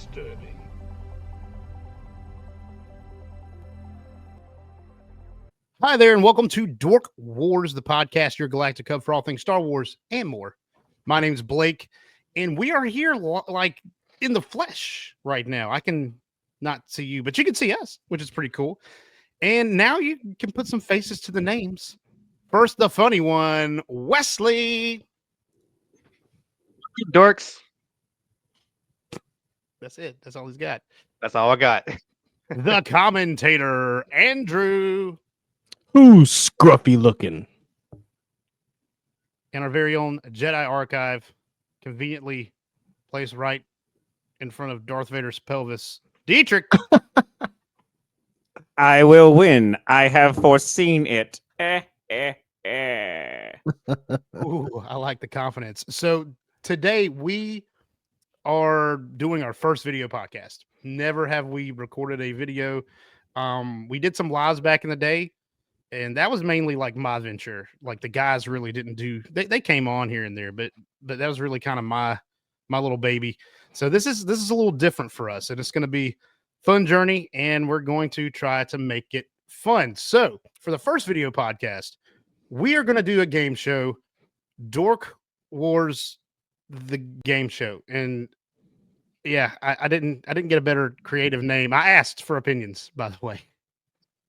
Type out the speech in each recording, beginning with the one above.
disturbing. Hi there, and welcome to Dork Wars, the podcast, your galactic hub for all things Star Wars and more. My name's Blake, and we are here like in the flesh right now. I can not see you, but you can see us, which is pretty cool. And now you can put some faces to the names. First, the funny one, Wesley. Dorks. That's it. That's all he's got. That's all I got. The commentator, Andrew. Who's scruffy looking? And our very own Jedi archive, conveniently placed right in front of Darth Vader's pelvis, Dietrich. I will win. I have foreseen it. Ooh, I like the confidence. So today we are doing our first video podcast. Never have we recorded a video. We did some lives back in the day, and that was mainly like my venture. Like the guys really didn't do. They came on here and there, but that was really kind of my little baby. So this is a little different for us, and it's going to be fun journey, and we're going to try to make it fun. So for the first video podcast, we are going to do a game show, Dork Wars, the game show. And yeah, I didn't get a better creative name. I asked for opinions, by the way.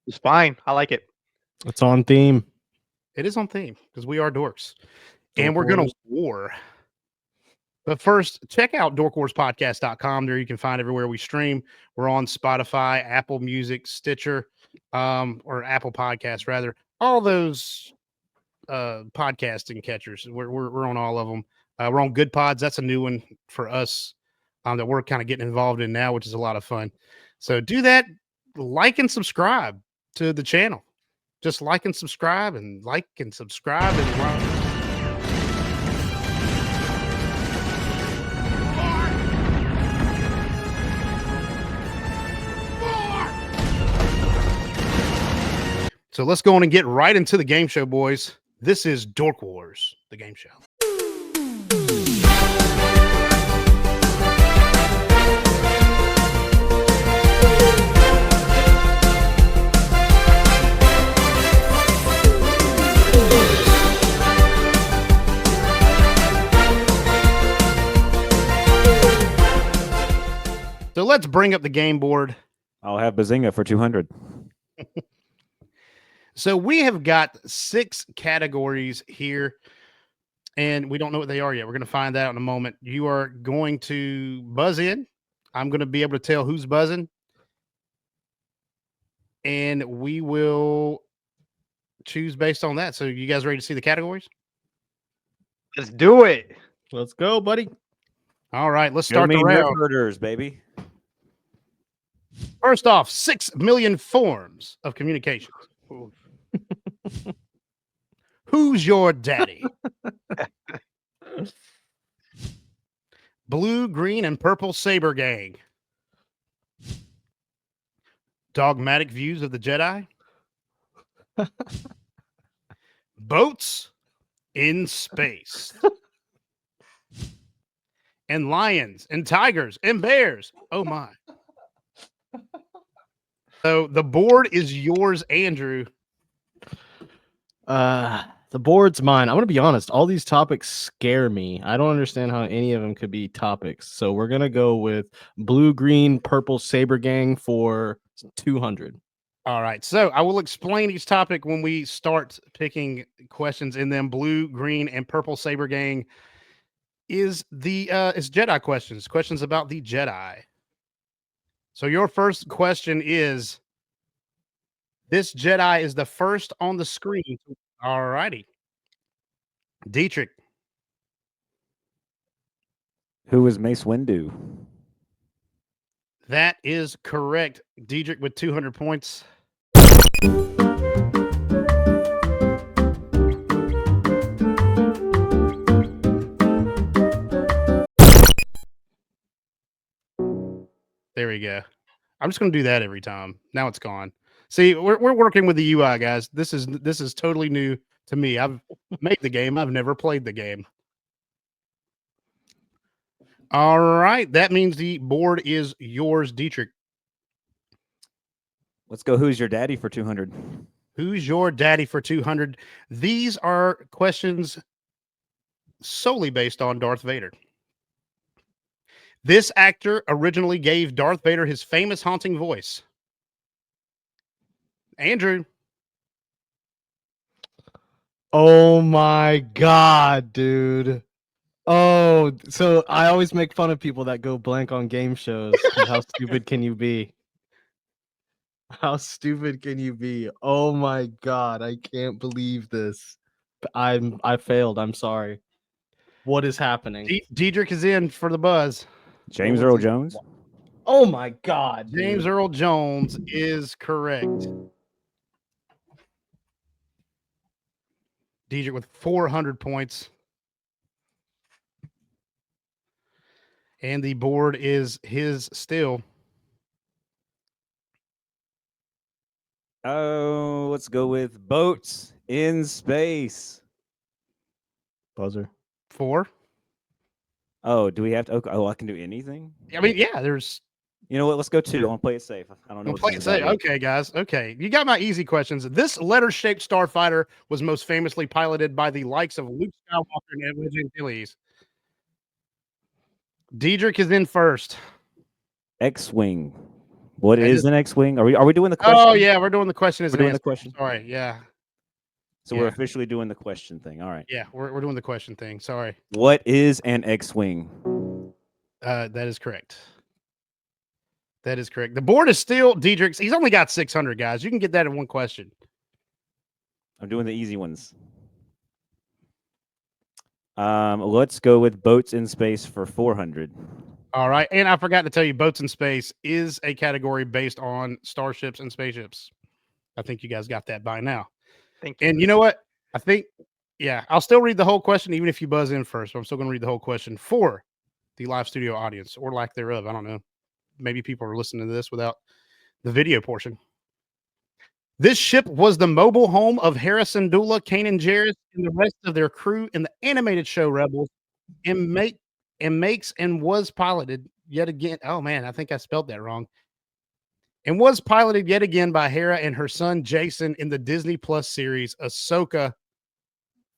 It's fine. I like it. It's on theme. It is on theme because we are dorks, and we're going to war. But first, check out dorkwarspodcast.com. There you can find everywhere we stream. We're on Spotify, Apple Music, Stitcher, or Apple Podcasts, rather. All those podcasting catchers. We're on all of them. We're on Good Pods. That's a new one for us that we're kind of getting involved in now, which is a lot of fun. So do that. Like and subscribe to the channel. Just like and subscribe and like and subscribe and So let's go on and get right into the game show, boys. This is Dork Wars, the game show. So let's bring up the game board. I'll have Bazinga for 200. So we have got 6 categories here, and we don't know what they are yet. We're going to find out in a moment. You are going to buzz in. I'm going to be able to tell who's buzzing, and we will choose based on that. So you guys ready to see the categories? Let's do it. Let's go, buddy. All right, let's start the Nerf round. murders, baby. First off, 6 million forms of communication. Who's your daddy? Blue, green, and purple saber gang. Dogmatic views of the Jedi. Boats in space. And lions and tigers and bears. Oh my. So the board is yours, Andrew. The board's mine. I'm gonna be honest. All these topics scare me. I don't understand how any of them could be topics. So we're gonna go with blue, green, purple saber gang for 200. All right. So I will explain each topic when we start picking questions in them. Blue, green, and purple saber gang is Jedi questions about the Jedi. So your first question is, this Jedi is the first on the screen. All righty. Dietrich. Who is Mace Windu? That is correct. Dietrich with 200 points. There we go. I'm just going to do that every time. Now it's gone. See, we're working with the UI, guys. This is totally new to me. I've made the game. I've never played the game. All right. That means the board is yours, Dietrich. Let's go. Who's your daddy for 200? Who's your daddy for 200? These are questions solely based on Darth Vader. This actor originally gave Darth Vader his famous haunting voice. Andrew. Oh my god, dude. Oh, so I always make fun of people that go blank on game shows. 'Cause how stupid can you be? How stupid can you be? Oh my god, I can't believe this. I failed. I'm sorry. What is happening? Diedrich is in for the buzz. James What was Earl it? Jones. Oh my god, James dude. Earl Jones is correct. Diedrich with 400 points. And the board is his still. Oh, let's go with boats in space. Buzzer. 4. Oh, do we have to? Okay, oh, I can do anything. I mean, yeah, there's. You know what? Let's go 2. I want to play it safe. I don't know. We'll what play this it is safe. about yet. Okay, guys. Okay. You got my easy questions. This letter-shaped starfighter was most famously piloted by the likes of Luke Skywalker and Edwin Antilles. Diedrich is in first. X-wing. What That is is- an X-wing? Are we doing the question? Oh, yeah, we're doing the question as We're an doing the answer. question. Sorry, yeah. So we're Yeah. officially doing the question thing. All right. Yeah, we're doing the question thing. Sorry. What is an X-wing? That is correct. That is correct. The board is still Diedrich's. He's only got 600, guys. You can get that in one question. I'm doing the easy ones. Let's go with boats in space for 400. All right. And I forgot to tell you, boats in space is a category based on starships and spaceships. I think you guys got that by now. Thank you. And you know what? I think, yeah, I'll still read the whole question, even if you buzz in first. But I'm still going to read the whole question for the live studio audience or lack thereof. I don't know. Maybe people are listening to this without the video portion. This ship was the mobile home of Harrison Dula, Kanan Jarrus, and the rest of their crew in the animated show Rebels, and makes and was piloted yet again. Oh man, I think I spelled that wrong. And was piloted yet again by Hera and her son Jason in the Disney Plus series Ahsoka.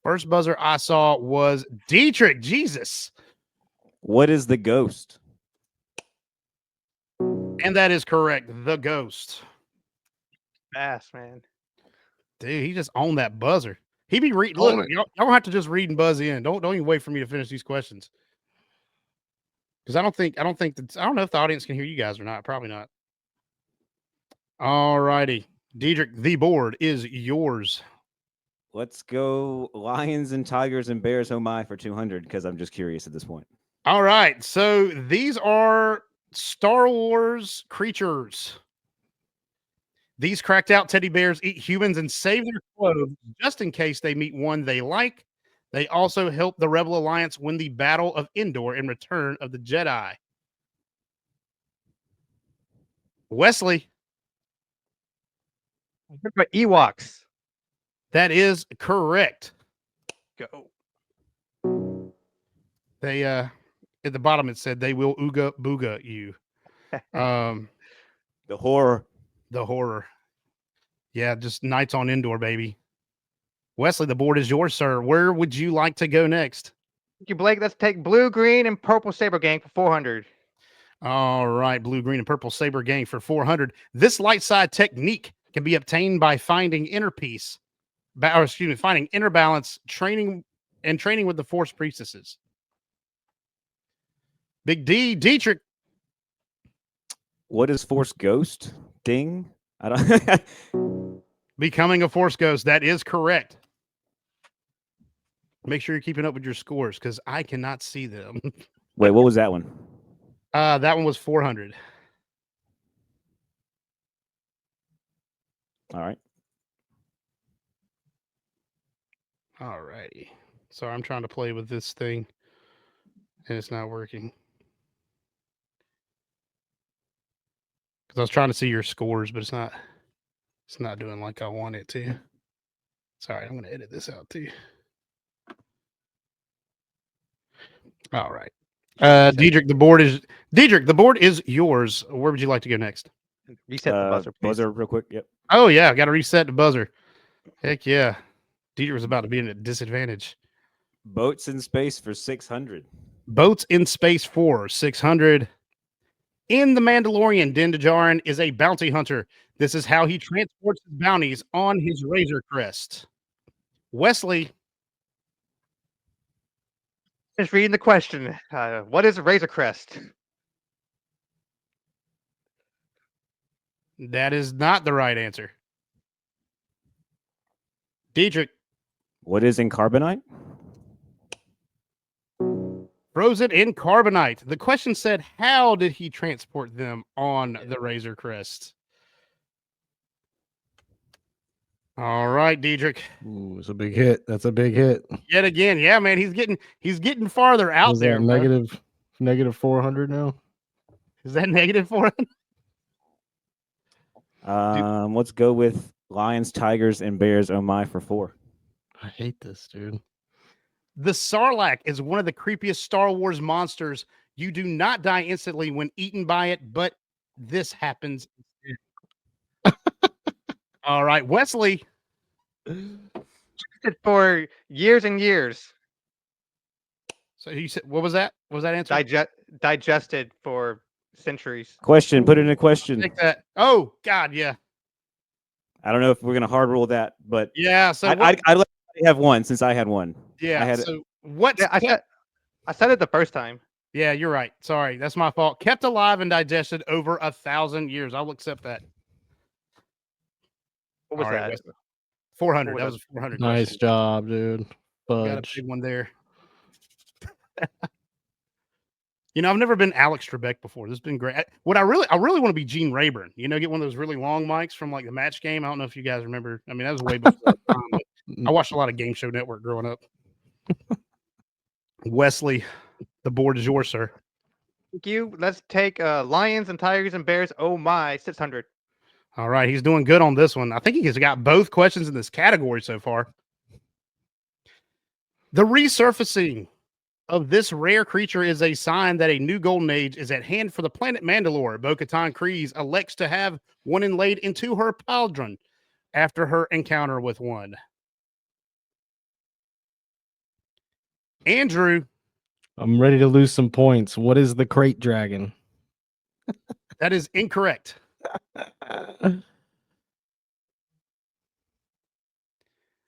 First buzzer I saw was Dietrich. Jesus. What is the ghost? And that is correct. The Ghost. Fast, man. Dude, he just owned that buzzer. He be reading. Own Look, it. y'all don't have to just read and buzz in. Don't even wait for me to finish these questions. Because I don't know if the audience can hear you guys or not. Probably not. All righty. Diedrich, the board is yours. Let's go lions and tigers and bears. Oh my, for 200 because I'm just curious at this point. All right. So these are Star Wars creatures. These cracked out teddy bears eat humans and save their clothes just in case they meet one they like. They also help the Rebel Alliance win the Battle of Endor in Return of the Jedi. Wesley. What about Ewoks? That is correct. Go. They at the bottom it said they will ooga booga you. The horror. The horror. Yeah, just Nights on Endor, baby. Wesley, the board is yours, sir. Where would you like to go next? Thank you, Blake. Let's take blue, green, and purple saber gang for 400. All right, blue, green, and purple saber gang for 400. This light side technique can be obtained by finding finding inner balance, training with the Force priestesses. Big D, Dietrich. What is Force Ghost? Ding. I don't. Becoming a Force ghost. That is correct. Make sure you're keeping up with your scores because I cannot see them. Wait, what was that one? That one was 400. All right. All righty. Sorry, I'm trying to play with this thing and it's not working. Because I was trying to see your scores, but it's not doing like I want it to. Sorry, I'm going to edit this out too. All right. Diedrich, the board is yours. Where would you like to go next? Reset the buzzer, please. Buzzer, real quick. Yep. Oh yeah, I got to reset the buzzer. Heck yeah, Diedrich was about to be in a disadvantage. Boats in space for 600. Boats in space for 600. In The Mandalorian, Din Djarin is a bounty hunter. This is how he transports his bounties on his Razor Crest. Wesley, Just reading the question. What is a Razor Crest? that is not the right answer. Diedrich, What is in carbonite? frozen in carbonite. The question said, how did he transport them on the Razor Crest? All right, Diedrich. Ooh, it's a big hit. That's a big hit. Yet again, yeah, man, he's getting farther out Was there. that bro. negative 400 now? Is that negative for him? Let's go with lions, tigers, and bears. Oh my, for 4. I hate this, dude. The Sarlacc is one of the creepiest Star Wars monsters. You do not die instantly when eaten by it, but this happens. All right, Wesley. For years and years. So you said, what was that? What was that answer? Digested for centuries. Question. Put it in a question. Take that. Oh God, yeah, I don't know if we're gonna hard rule that, but yeah. So I'd let everybody have one since I had one. yeah. I had so what? Yeah, I said it the first time. Yeah, you're right. Sorry, that's my fault. Kept alive and digested over 1,000 years. I'll accept that. What was All right, that? 400. What That was was a 400. Nice question. job, dude. Got a Fudge. big one there. I've never been Alex Trebek before. This has been great. I really want to be Gene Rayburn. Get one of those really long mics from like the Match Game. I don't know if you guys remember. I mean, that was way before our time, but I watched a lot of Game Show Network growing up. Wesley, the board is yours, sir. Thank you. Let's take lions and tigers and bears. Oh my, 600. All right, he's doing good on this one. I think he's got both questions in this category so far. The resurfacing of this rare creature is a sign that a new golden age is at hand for the planet Mandalore. Bo-Katan Kryze elects to have one inlaid into her pauldron after her encounter with one. Andrew. I'm ready to lose some points. What is the crate dragon? That is incorrect.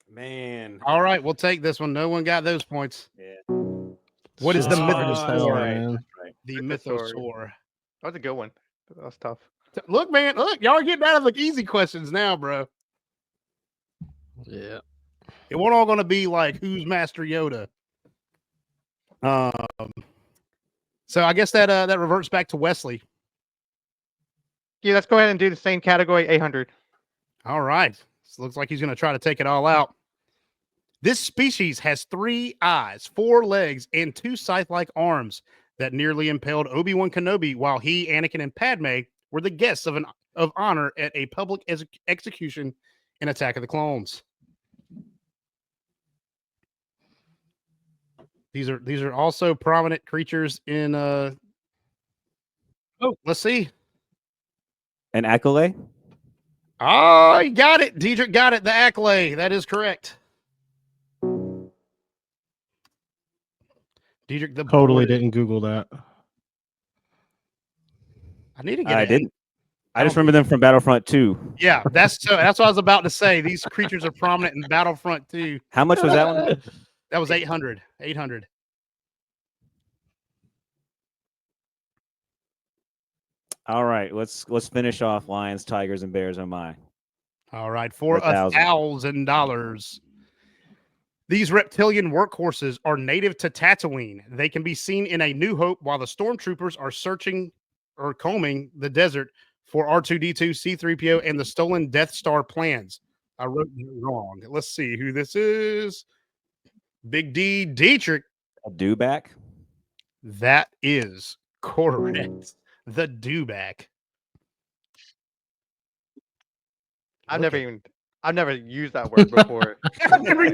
Man. All right, we'll take this one. No one got those points. Yeah. What is the Shit's hard as hell, mythosaur? man. The Mythosaur. mythosaur. That was a good one. That was tough. Look, man, look, y'all are getting out of the easy questions now, bro. Yeah. It wasn't all going to be like who's Master Yoda. So I guess that reverts back to Wesley. Yeah, let's go ahead and do the same category, 800. All right. So looks like he's going to try to take it all out. This species has 3 eyes, 4 legs, and 2 scythe-like arms that nearly impaled Obi-Wan Kenobi while he, Anakin, and Padme were the guests of honor at a public execution in Attack of the Clones. These are also prominent creatures in let's see. An accolade? Oh, you got it. Diedrich got it. The accolade. That is correct. Diedrich, the Totally board. didn't Google that. I need to get. I didn't. I just remember them from Battlefront 2. Yeah, that's what I was about to say. These creatures are prominent in Battlefront 2. How much was that one? That was 800. 800. All right, let's finish off lions, tigers, and bears. Oh my! All right, for $1,000. $1,000. These reptilian workhorses are native to Tatooine. They can be seen in A New Hope while the stormtroopers are searching or combing the desert for R2-D2, C-3PO, and the stolen Death Star plans. I wrote it wrong. Let's see who this is. Big D Dietrich. A dewback? That is correct. The dewback. I've Look never at- even I've never used that word before.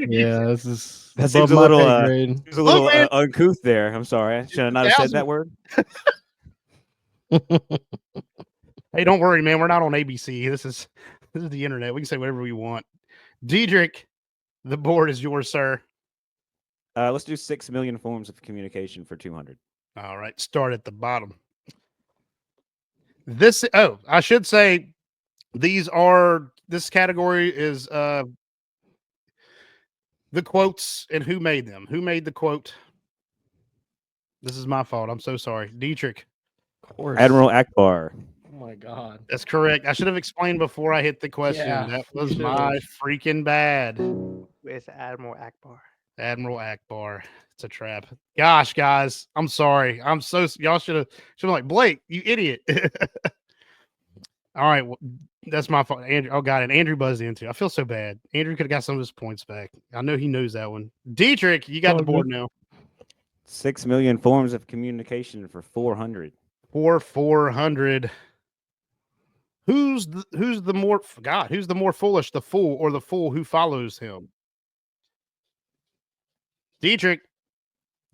Yeah, this is That above seems a my little, pay grade. It was a little man. uncouth there. I'm sorry. Should I not have said that 2000. word? Hey, don't worry, man. We're not on ABC. This is the internet. We can say whatever we want. Diedrich, the board is yours, sir. Let's do 6 million forms of communication for 200. All right, start at the bottom. I should say this category is the quotes and who made them. Who made the quote? This is my fault. I'm so sorry. Dietrich. Of course. Admiral Akbar. Oh my god. That's correct. I should have explained before I hit the question. Yeah, That you was should've. my freaking bad. It's Admiral Akbar. Admiral Akbar. It's a trap. Gosh, guys, I'm sorry. Y'all should have been like, Blake, you idiot. All right, well, that's my fault. Andrew, oh god, and Andrew buzzed into. I feel so bad. Andrew could have got some of his points back. I know he knows that one. Dietrich, you got the board now. 6 million forms of communication for 400. For 400. Who's the more foolish, the fool or the fool who follows him? Dietrich.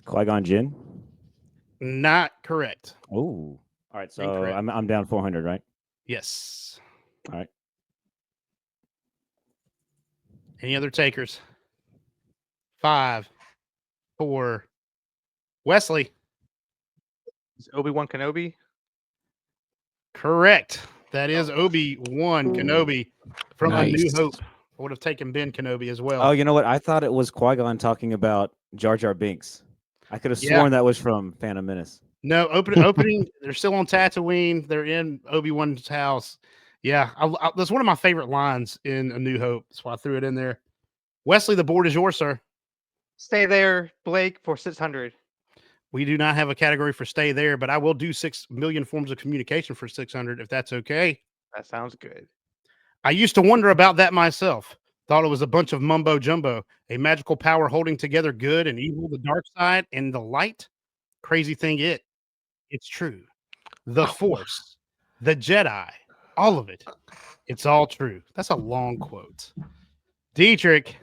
Qui-Gon Jinn? Not correct. Oh. All right, so Incorrect. I'm down 400, right? Yes. All right. Any other takers? 5, 4. Wesley. Is Obi-Wan Kenobi? Correct. That is Obi-Wan Kenobi from A New Nice. Hope. I would have taken Ben Kenobi as well. Oh, you know what? I thought it was Qui-Gon talking about Jar Jar Binks. I could have Yeah. sworn that was from Phantom Menace. No, opening. They're still on Tatooine. They're in Obi-Wan's house. Yeah, that's one of my favorite lines in A New Hope. That's why I threw it in there. Wesley, the board is yours, sir. Stay there, Blake, for 600. We do not have a category for stay there, but I will do 6 million forms of communication for 600 if that's okay. That sounds good. I used to wonder about that myself. Thought it was a bunch of mumbo jumbo, a magical power holding together good and evil, the dark side and the light. Crazy thing, it's true. The Force, the Jedi, all of it. It's all true. That's a long quote. Dietrich.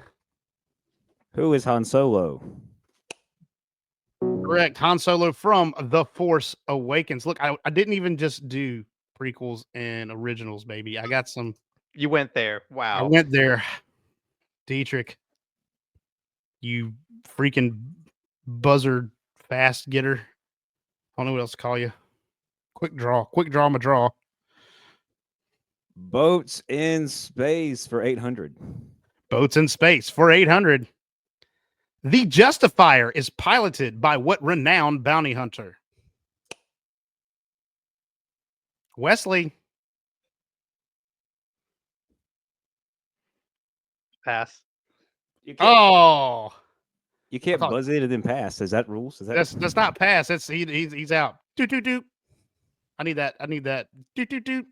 Who is Han Solo? Correct. Han Solo from The Force Awakens. Look, I didn't even just do prequels and originals, baby. I got some. You went there. Wow. I went there. Dietrich, you freaking buzzard fast getter. I don't know what else to call you. Quick draw, my draw. Boats in Space for 800. Boats in Space for 800. The Justifier is piloted by what renowned bounty hunter? Wesley. Pass. You can't, Oh, you can't I thought- buzz it and then pass. Is that rules? Is that that's not pass. That's he's out. Doot doot doot. I need that. Doot doot doot.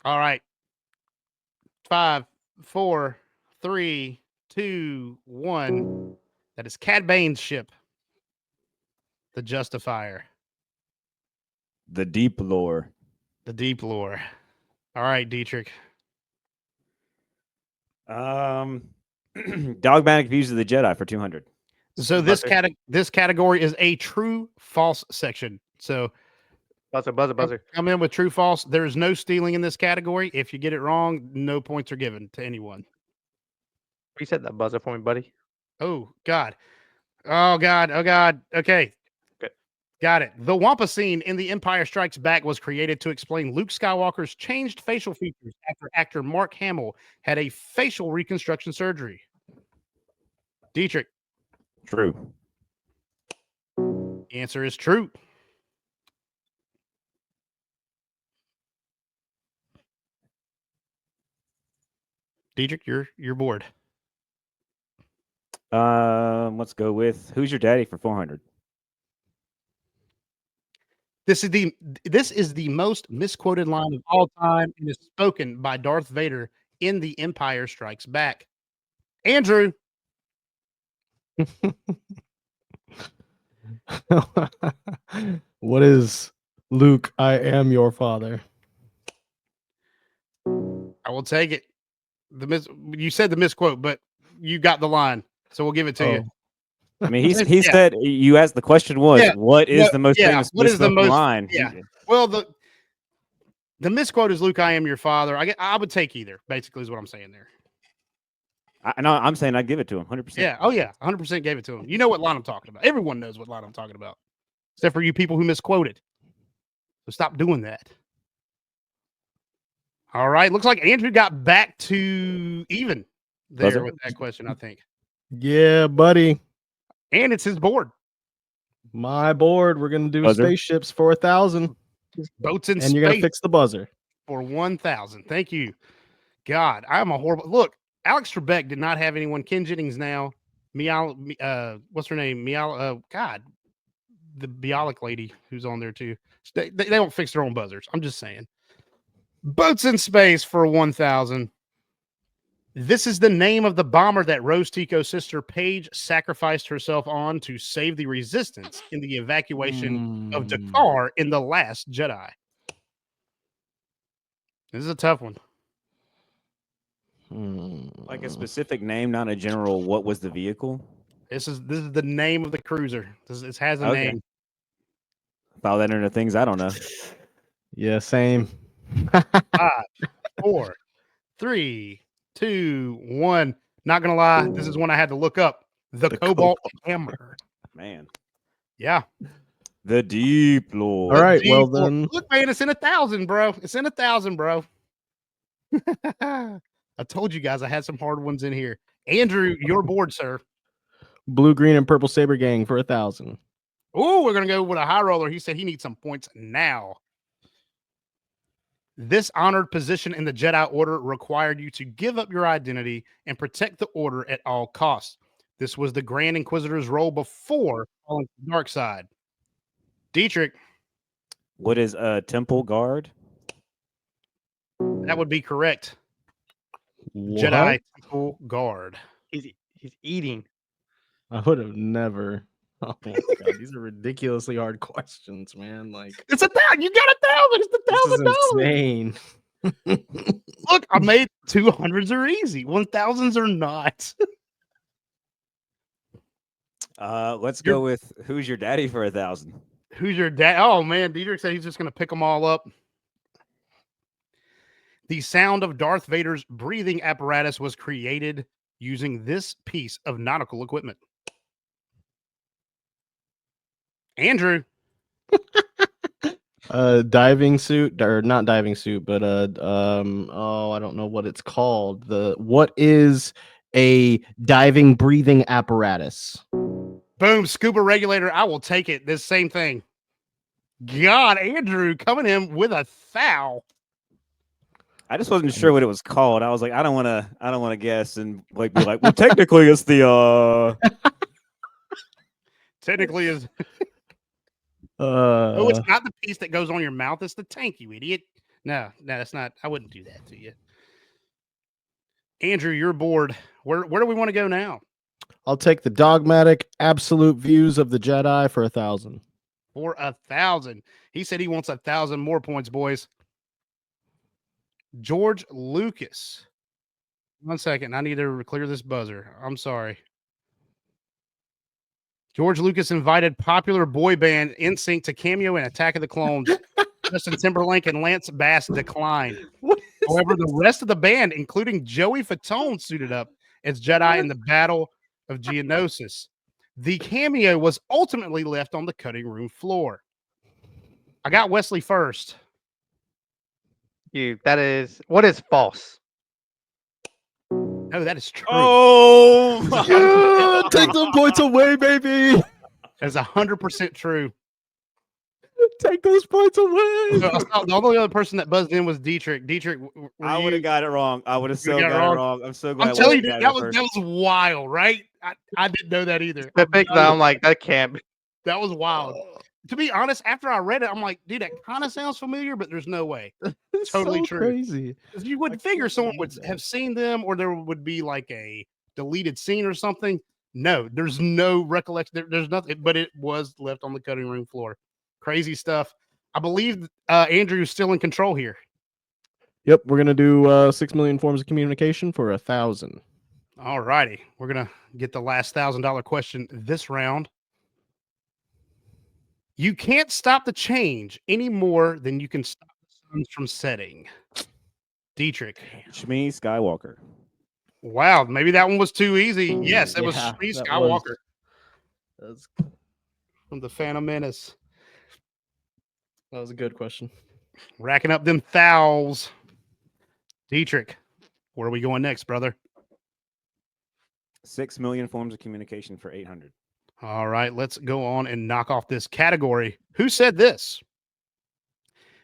All right. 5, 4, 3, 2, 1. That is Cad Bane's ship. The Justifier. the deep lore? The Deep Lore. All right, Dietrich. Dogmatic Views of the Jedi for 200. So this category is a true false section. So Buzzer. come in with true false. There is no stealing in this category. If you get it wrong, no points are given to anyone. Reset that buzzer for me, buddy. Oh God. Okay. Good. Got it. The Wampa scene in The Empire Strikes Back was created to explain Luke Skywalker's changed facial features after actor Mark Hamill had a facial reconstruction surgery. Dietrich. True. The answer is true. Dietrich, you're bored. Let's go with Who's Your Daddy for 400. This is the most misquoted line of all time and is spoken by Darth Vader in The Empire Strikes Back. Andrew. What is Luke? I am your father. will take it. You said the misquote, but you got the line, so we'll give it to you. I mean, he Yeah. said you asked the question was Yeah. what is the most Yeah. famous What is the misspoken most- line? yeah. Well, the misquote is Luke, I am your father. I would take either, basically, is what I'm saying there. I'm saying I'd give it to him 100%. Yeah. Oh, yeah. 100% gave it to him. You know what line I'm talking about. Everyone knows what line I'm talking about, except for you people who misquoted. So stop doing that. All right. Looks like Andrew got back to even there Buzzer? with that question, I think. Yeah, buddy. And it's his board. My board. We're gonna do Buzzer. spaceships for 1,000, Boats in and you're gonna space fix the buzzer. for 1,000. Thank you. God, I'm a horrible. Look, Alex Trebek did not have anyone. Ken Jennings now. What's her name? God, the Bialik lady who's on there too. They don't fix their own buzzers. I'm just saying. Boats in space for 1,000. This is the name of the bomber that Rose Tico's sister Paige sacrificed herself on to save the resistance in the evacuation of Dakar in The Last Jedi. This is a tough one. Like a specific name, not a general. What was the vehicle? This is the name of the cruiser. This has a Okay. name. Follow that into things I don't know. Yeah, same. 5, 4, 3, 2, 1. Not gonna lie, this is one I had to look up. The Cobalt Hammer. Man, Yeah. the Deep Lord. All right, well Gee, then. look, man, it's in 1,000, bro. It's in 1,000, bro. I told you guys I had some hard ones in here. Andrew, your board, sir. Blue, green, and purple saber gang for 1,000. Oh, we're gonna go with a high roller. He said he needs some points now. This honored position in the Jedi Order required you to give up your identity and protect the Order at all costs. This was the Grand Inquisitor's role before falling to the dark side. Dietrich, What is a temple guard? that would be correct. What? Jedi Temple Guard. He's eating. I would have never. Oh my god, these are ridiculously hard questions, man. Like, It's 1,000. You got 1,000. It's this is $1,000. insane. Look, I made 200s are easy. 1,000s are not. Let's go with who's your daddy for 1,000. Who's your dad? Oh man, Dietrich said he's just gonna pick them all up. The sound of Darth Vader's breathing apparatus was created using this piece of nautical equipment. Andrew, Diving suit, or not diving suit, but oh, I don't know what it's called. What is a diving breathing apparatus? boom, scuba regulator. I will take it. This same thing. God, Andrew coming in with a foul. I just wasn't sure what it was called. I was like, I don't want to guess and like be like, well, technically it's the Technically is Oh, it's not the piece that goes on your mouth. It's the tank, you idiot. No, that's not. I wouldn't do that to you. Andrew, you're bored. Where do we want to go now? I'll take the dogmatic absolute views of the Jedi for 1,000. For 1,000. He said he wants 1,000 more points, boys. George Lucas. 1 second. I need to clear this buzzer. I'm sorry. George Lucas invited popular boy band NSYNC to cameo in Attack of the Clones. Justin Timberlake and Lance Bass declined. However, the rest of the band, including Joey Fatone, suited up as Jedi in the Battle of Geonosis. The cameo was ultimately left on the cutting room floor. I got Wesley first. What is false? No, that is true. Oh, Take the points away, baby. That's 100% true. Take those points away. The only other person that buzzed in was Dietrich. Dietrich, I would have got it wrong. I would have so got it got wrong? it wrong. I'm so glad. I'm telling you, Wesley dude, got that it was wild, right? I didn't know that either. Specific, I'm like, that can't be. That was wild. To be honest, after I read it, I'm like, dude, that kind of sounds familiar, but there's no way. It's Totally so true. crazy. You would figure someone would have seen them, or there would be like a deleted scene or something. No, there's no recollection. There's nothing, but it was left on the cutting room floor. Crazy stuff. I believe Andrew is still in control here. Yep, we're gonna do 6 million forms of communication for 1,000. All righty. We're going to get the last $1,000 question this round. You can't stop the change any more than you can stop the sun from setting. Dietrich. Shmi Skywalker. Wow, maybe that one was too easy. Yes, it was Yeah, Shmi that Skywalker was- from the Phantom Menace. That was a good question. Racking up them thous. Dietrich, where are we going next, brother? 6 million forms of communication for 800. All right, let's go on and knock off this category. Who said this?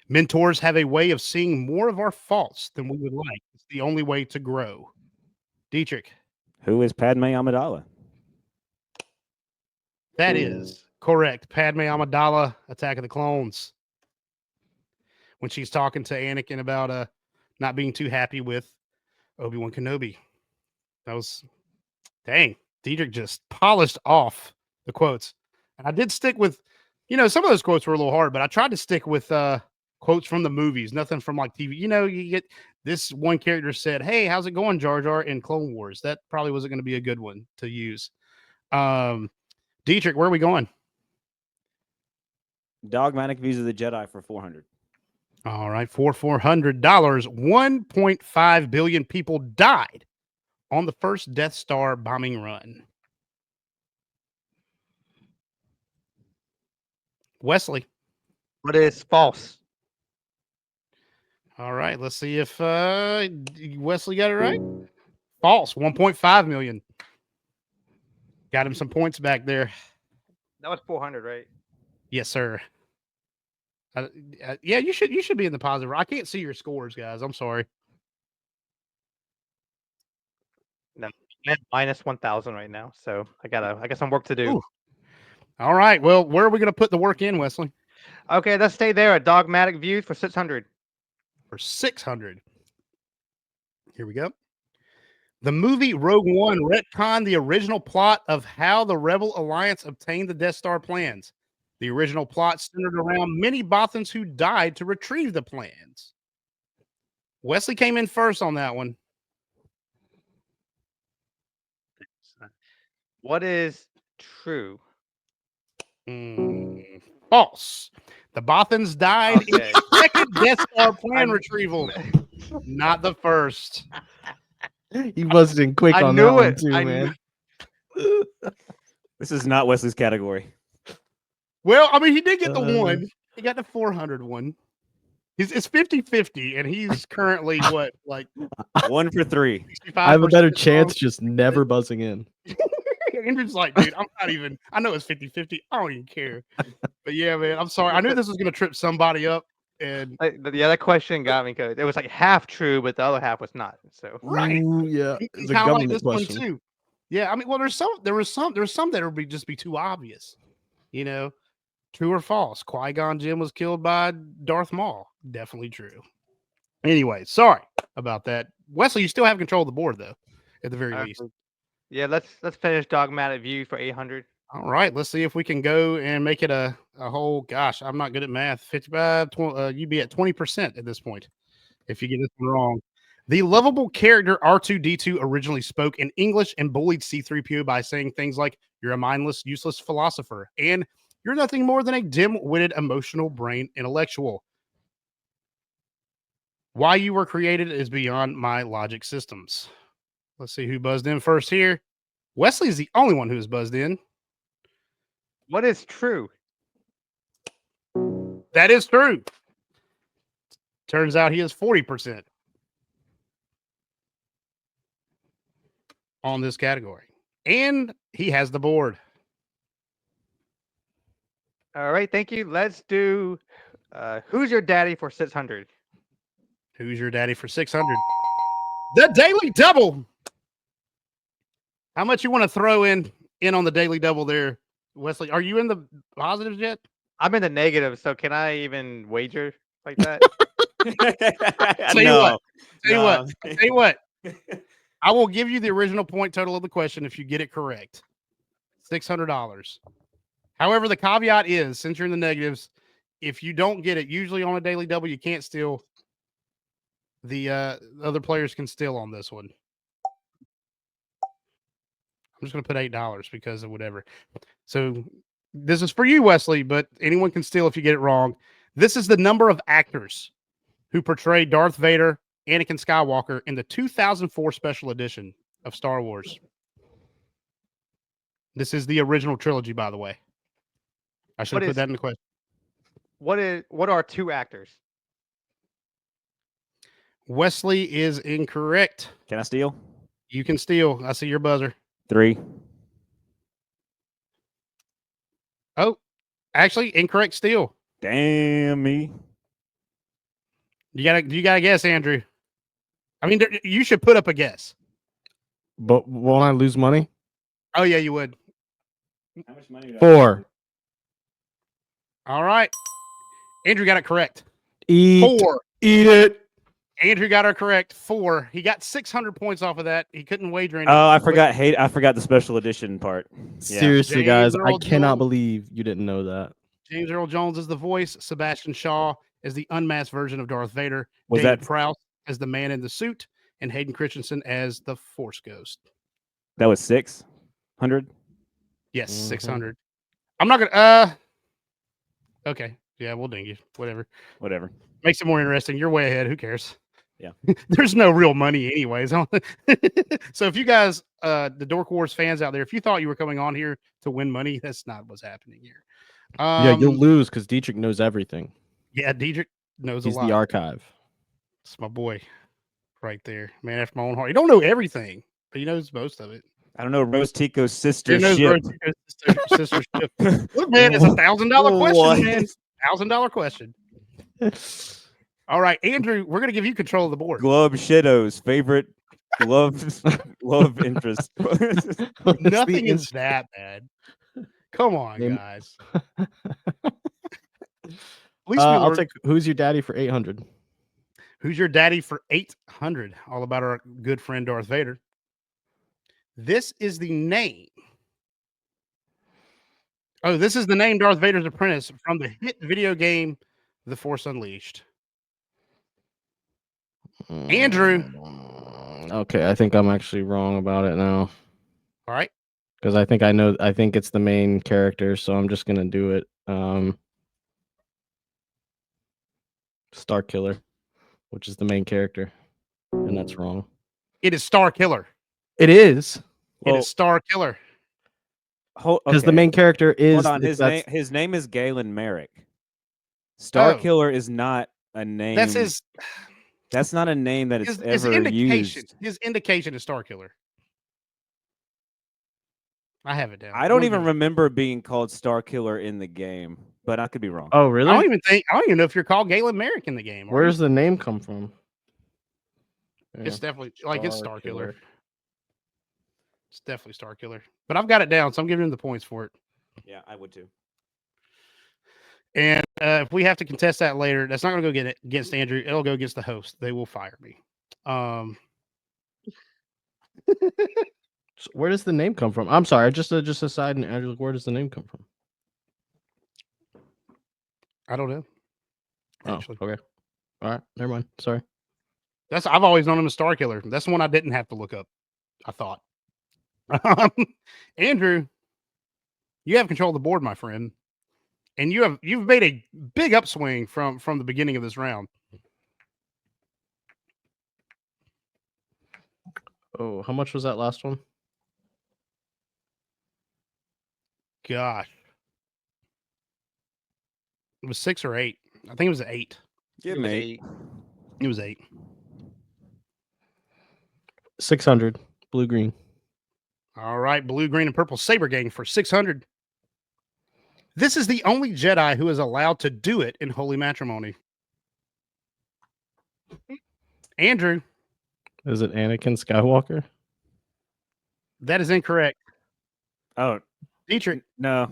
Mentors have a way of seeing more of our faults than we would like. It's the only way to grow. Dietrich. Who is Padme Amidala? That is correct. Padme Amidala, Attack of the Clones. When she's talking to Anakin about not being too happy with Obi-Wan Kenobi. That was, dang, Dietrich just polished off the quotes. And I did stick with, some of those quotes were a little hard, but I tried to stick with quotes from the movies, nothing from like TV. You get this one character said, "Hey, how's it going, Jar Jar?" in Clone Wars. That probably wasn't going to be a good one to use. Dietrich, where are we going? Dogmatic Views of the Jedi for 400. All right, for $400, 1.5 billion people died on the first Death Star bombing run. Wesley. What is false? All right, let's see if Wesley got it right. False, 1.5 million. Got him some points back there. That was 400, right? Yes, sir. Yeah, you should be in the positive. I can't see your scores, guys. I'm sorry. No, I'm at minus 1,000 right now, so I got some work to do. Ooh. All right. Well, where are we going to put the work in, Wesley? Okay, let's stay there at Dogmatic Views for 600. For 600. Here we go. The movie Rogue One retconned the original plot of how the Rebel Alliance obtained the Death Star plans. The original plot centered around many Bothans who died to retrieve the plans. Wesley came in first on that one. What is true? False. The Bothans died in Okay. the second Death Star plan retrieval, not the first. He wasn't in quick I on that knew one it. too, I man. This is not Wesley's category. Well, I mean, he did get the one. He got the 400 one. It's 50-50, and he's currently what, like 1 for 3. 65%? I have a better chance just never buzzing in. Andrew's like, dude, I know it's 50-50. I don't even care. But yeah, man, I'm sorry. I knew this was going to trip somebody up. And Yeah, that question got me because it was like half true, but the other half was not. So right. Ooh, yeah. It's a Kind of like government this question. one too. Yeah, I mean, well, there was some that would just be too obvious. True or false? Qui-Gon Jinn was killed by Darth Maul. Definitely true. Anyway, sorry about that. Wesley, you still have control of the board though, at the very least. Yeah, let's finish Dogmatic View for 800. All right, let's see if we can go and make it a whole. Gosh, I'm not good at math. 55, 20, you'd be at 20% at this point if you get this one wrong. The lovable character R2D2 originally spoke in English and bullied C3PO by saying things like, "You're a mindless, useless philosopher," and "You're nothing more than a dim-witted, emotional brain intellectual. Why you were created is beyond my logic systems." Let's see who buzzed in first here. Wesley is the only one who's buzzed in. What is true? That is true. Turns out he is 40% on this category. And he has the board. All right, thank you. Let's do Who's Your Daddy for 600. Who's your daddy for 600? The Daily Double. How much you want to throw in on the Daily Double there, Wesley? Are you in the positives yet? I'm in the negative, so can I even wager like that? Tell you what. I will give you the original point total of the question if you get it correct. $600. However, the caveat is, since you're in the negatives, if you don't get it, usually on a Daily Double, you can't steal The other players can steal on this one. I'm just going to put $8 because of whatever. So this is for you, Wesley, but anyone can steal if you get it wrong. This is the number of actors who portrayed Darth Vader, Anakin Skywalker in the 2004 special edition of Star Wars. This is the original trilogy, by the way. I should have put that in the question. What are 2 actors? Wesley is incorrect. Can I steal? You can steal. I see your buzzer. 3. Oh, actually, incorrect steal. Damn me. You gotta guess, Andrew. I mean, you should put up a guess. But won't I lose money? Oh yeah, you would. How much money? 4. All right, Andrew got it correct. Eat 4. it. Andrew got her correct. 4. He got 600 points off of that. He couldn't wager anything. Oh, I forgot. I forgot the special edition part. Yeah. Seriously, guys, James I Earl cannot Jones. believe you didn't know that. James Earl Jones is the voice. Sebastian Shaw is the unmasked version of Darth Vader. Was David that- Prowse as the man in the suit, and Hayden Christensen as the Force Ghost. That was 600. Yes, Mhm. 600. I'm not gonna. Okay, yeah, we'll ding you. Whatever Whatever. makes it more interesting. You're way ahead. Who cares? Yeah. There's no real money, anyways. So if you guys, the Dork Wars fans out there, if you thought you were coming on here to win money, that's not what's happening here. Yeah, you'll lose because Dietrich knows everything. Yeah, Diedrich knows He's a lot. the archive. It's my boy, right there, man after my own heart. He don't know everything, but he knows most of it. I don't know. Rose Tico's sister He knows ship. sister ship. Look, man, it's $1,000 What? question, man. $1,000 question. All right, Andrew, we're gonna give you control of the board. Glove Shadow's favorite love interest. Nothing is that bad. Come on, Name- guys. At least I'll take who's your daddy for 800. Who's your daddy for 800? All about our good friend Darth Vader. This is the name. Oh, this is the name Darth Vader's apprentice from the hit video game The Force Unleashed. Andrew. Okay, I think I'm actually wrong about it now All right. because I think it's the main character, so I'm just gonna do it. Star Killer, which is the main character, and that's wrong. It is Star Killer. It is It is Star Killer. because the main character is. Hold on. His name is Galen Merrick. Star Oh. Killer is not a name. That's his That's not a name that it's his ever indication. used. His indication is Star Killer. I have it down. I don't I'm even gonna- remember being called Star Killer in the game, but I could be wrong. Oh, I really? don't even know if you're called Galen Merrick in the game. Where does the name come from? It's definitely it's Star Killer. Killer. It's definitely Star Killer. But I've got it down, so I'm giving him the points for it. Yeah, I would too. And if we have to contest that later, that's not going to go get it against Andrew. It'll go against the host. They will fire me. So where does the name come from? I'm sorry, just a side and Andrew, where does the name come from? I don't know. Oh, Actually, okay. All right, never mind. Sorry. I've always known him as Star Killer. That's the one I didn't have to look up. I thought. Andrew, you have control of the board, my friend, and you've made a big upswing from the beginning of this round. Oh, how much was that last one? Gosh, it was 6 or 8. I think it was 8. Give me. It was 8. 600. Blue green. All right, blue, green, and purple Saber Gang for 600. This is the only Jedi who is allowed to do it in holy matrimony. Andrew, Is it Anakin Skywalker? that is incorrect. Oh Dietrich, no.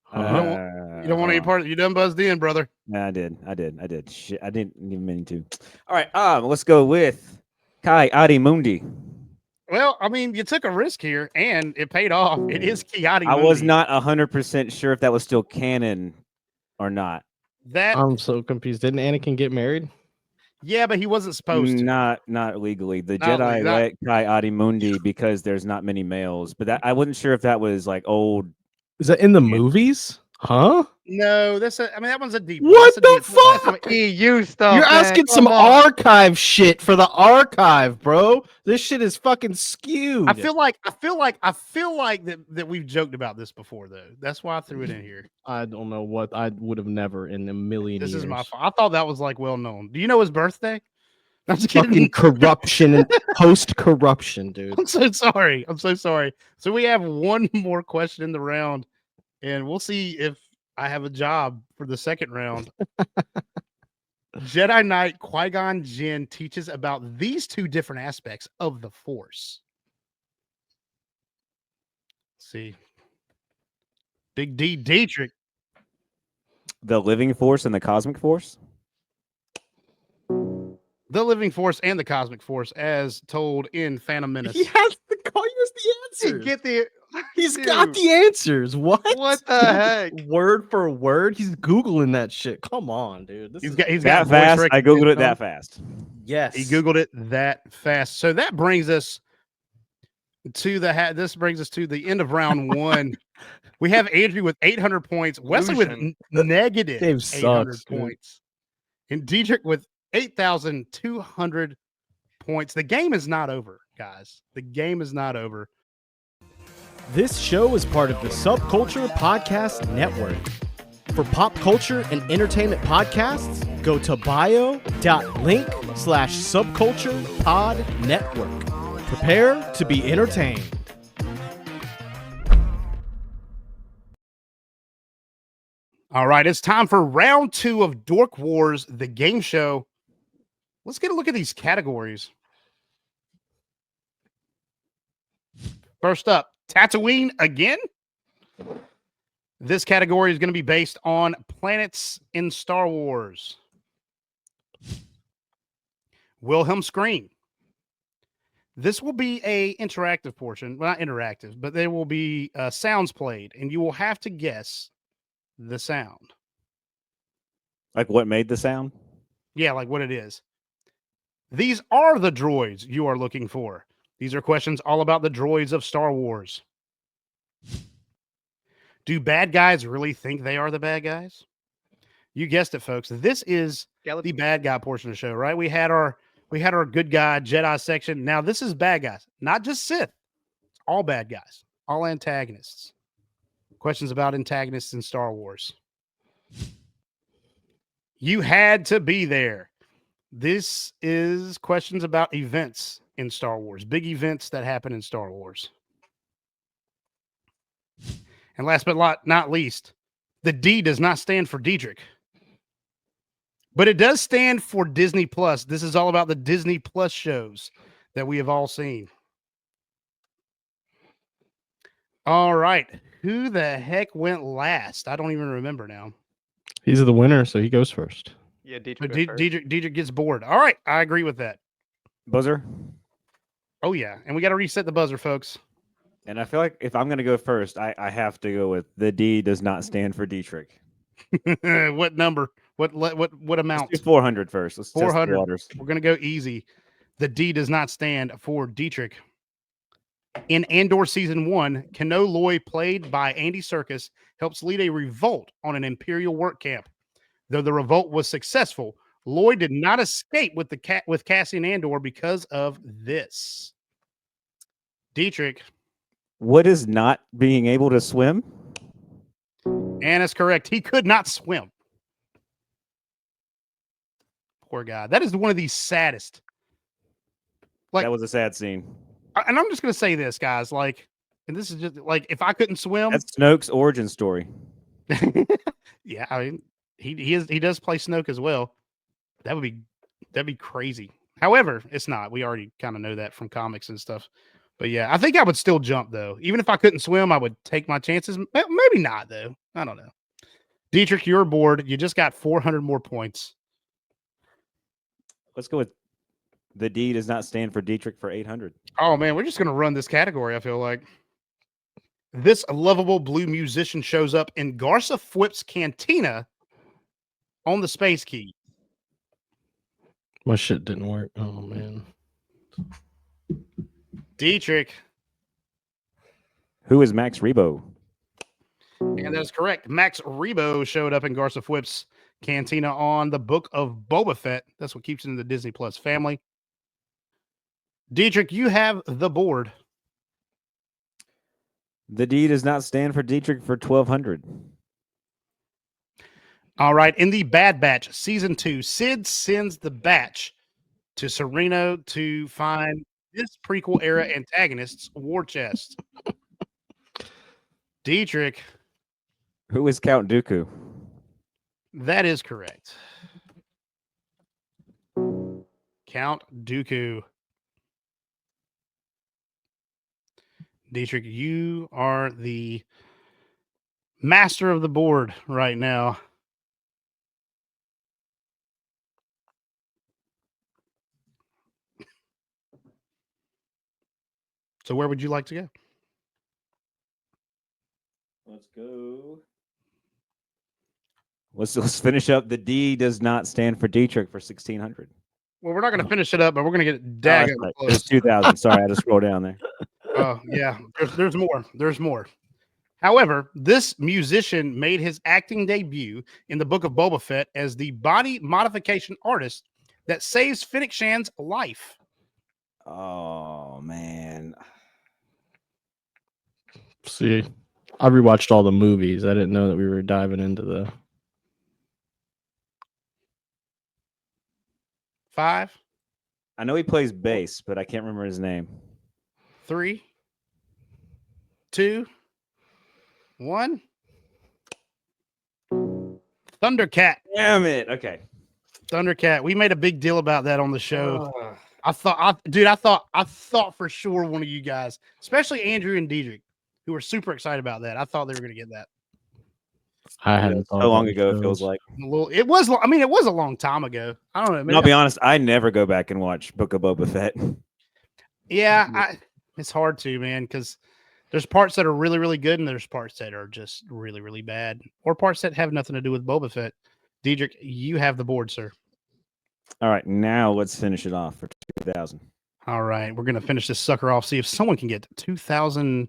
Huh? you don't want any part of you done buzzed in, brother. No, I did. Shit, I didn't even mean to. All right, let's go with Kai Adi Mundi. Well, I mean, you took a risk here and it paid off. It is Kiadi. I was not 100% sure if that was still canon or not. That I'm so confused. Didn't Anakin get married? Yeah, but he wasn't supposed to. Not legally. The Not Jedi legally, not- let Kai Adimundi because there's not many males. But that I wasn't sure if that was like old. Is that in the movies? Huh? No, I mean that one's a deep one. What That's a the deep one. Some fuck? EU stuff. You're man. asking some Come on. archive shit for the archive, bro. This shit is fucking skewed. I feel like that we've joked about this before though. That's why I threw it in here. I don't know what I would have never in a million This years. is my fault. I thought that was like well known. Do you know his birthday? I'm just Fucking kidding. corruption and post corruption, dude. I'm so sorry. I'm so sorry. So we have one more question in the round, and we'll see if I have a job for the second round. Jedi Knight Qui-Gon Jinn teaches about these two different aspects of the Force. Let's see. Big D Dietrich. The living force and the cosmic force. The living force and the cosmic force, as told in Phantom Menace. He has the here's the You answers. get the. He's Dude. got the answers. What? What the heck? Word for word. He's googling that shit. Come on, dude. This He's is- got That voice fast. I googled recognition it on. that fast. yes. He googled it that fast. So that brings us to this brings us to the end of round one. We have Andrew with 800 points, Wesley with Illusion. negative Game 800 sucks, dude. points, and Dietrich with 8,200 points. The game is not over, guys. The game is not over. This show is part of the Subculture Podcast Network. For pop culture and entertainment podcasts, go to bio.link/subculturepodnetwork. Prepare to be entertained. All right, it's time for round two of Dork Wars, the game show. Let's get a look at these categories. First up, Tatooine again. This category is going to be based on planets in Star Wars. Wilhelm Scream. This will be a interactive portion. Well, not interactive, but there will be sounds played, and you will have to guess the sound. Like what made the sound? Yeah, like what it is. These are the droids you are looking for. These are questions all about the droids of Star Wars. Do bad guys really think they are the bad guys? You guessed it, folks. This is the bad guy portion of the show, right? We had our good guy Jedi section. Now this is bad guys, not just Sith. It's all bad guys, all antagonists. Questions about antagonists in Star Wars. You had to be there. This is questions about events in Star Wars, big events that happen in Star Wars. And last but not least, the D does not stand for Dietrich, but it does stand for Disney Plus. This is all about the Disney Plus shows that we have all seen. All right. Who the heck went last? I don't even remember now. He's the winner, so he goes first. Yeah, But Dietrich. Dietrich gets bored. All right. I agree with that. Buzzer. Oh, yeah. And we got to reset the buzzer, folks. And I feel like if I'm going to go first, I have to go with the D does not stand for Dietrich. What number? What amount? Let's do 400 first. Let's test the 400. waters. We're going to go easy. The D does not stand for Dietrich. In Andor Season 1, Kano Loy, played by Andy Serkis, helps lead a revolt on an Imperial work camp. Though the revolt was successful, Loy did not escape with Cassian Andor because of this. Dietrich. What is not being able to swim? And it's correct. He could not swim. Poor guy. That is one of the saddest. That was a sad scene. And I'm just going to say this, guys. Like, and this is just like, if I couldn't swim. That's Snoke's origin story. Yeah, I mean, he does play Snoke as well. That'd be crazy. However, it's not. We already kind of know that from comics and stuff. But yeah, I think I would still jump though. Even if I couldn't swim, I would take my chances. Maybe not though. I don't know. Dietrich, you're bored. You just got 400 more points. Let's go with the D does not stand for Dietrich for 800. Oh man, we're just gonna run this category. I feel like this lovable blue musician shows up in Garsa Fwip's cantina on the Space Key. My shit didn't work. Oh man. Dietrich. Who is Max Rebo? And that's correct. Max Rebo showed up in Garza Fwip's cantina on the Book of Boba Fett. That's what keeps it in the Disney Plus family. Dietrich, you have the board. The D does not stand for Dietrich for 1200. All right. In the Bad Batch, Season 2, Sid sends the Batch to Sereno to find this prequel era antagonist's war chest. Dietrich. Who is Count Dooku? That is correct. Count Dooku. Dietrich, you are the master of the board right now. So where would you like to go? Let's go. Let's finish up. The D does not stand for Dietrich for 1600. Well, we're not going to finish it up, but we're going to get Oh, daggone that's right. close. It's 2000. Sorry, I had to scroll down there. Oh, yeah. There's more. There's more. However, this musician made his acting debut in the Book of Boba Fett as the body modification artist that saves Fennec Shan's life. Oh man. See, I rewatched all the movies. I didn't know that we were diving into the 5, I know he plays bass, but I can't remember his name. 3, 2, 1. Thundercat. Damn it. Okay. Thundercat. We made a big deal about that on the show. I thought for sure one of you guys, especially Andrew and Dietrich, who were super excited about that. I thought they were going to get that. I hadn't so long ago, it feels like. It was a long time ago. I don't know. Maybe I'll be honest, I never go back and watch Book of Boba Fett. Yeah, it's hard to, man, because there's parts that are really, really good, and there's parts that are just really, really bad, or parts that have nothing to do with Boba Fett. Dietrich, you have the board, sir. All right, now let's finish it off for 2000. All right, we're going to finish this sucker off, see if someone can get 2,000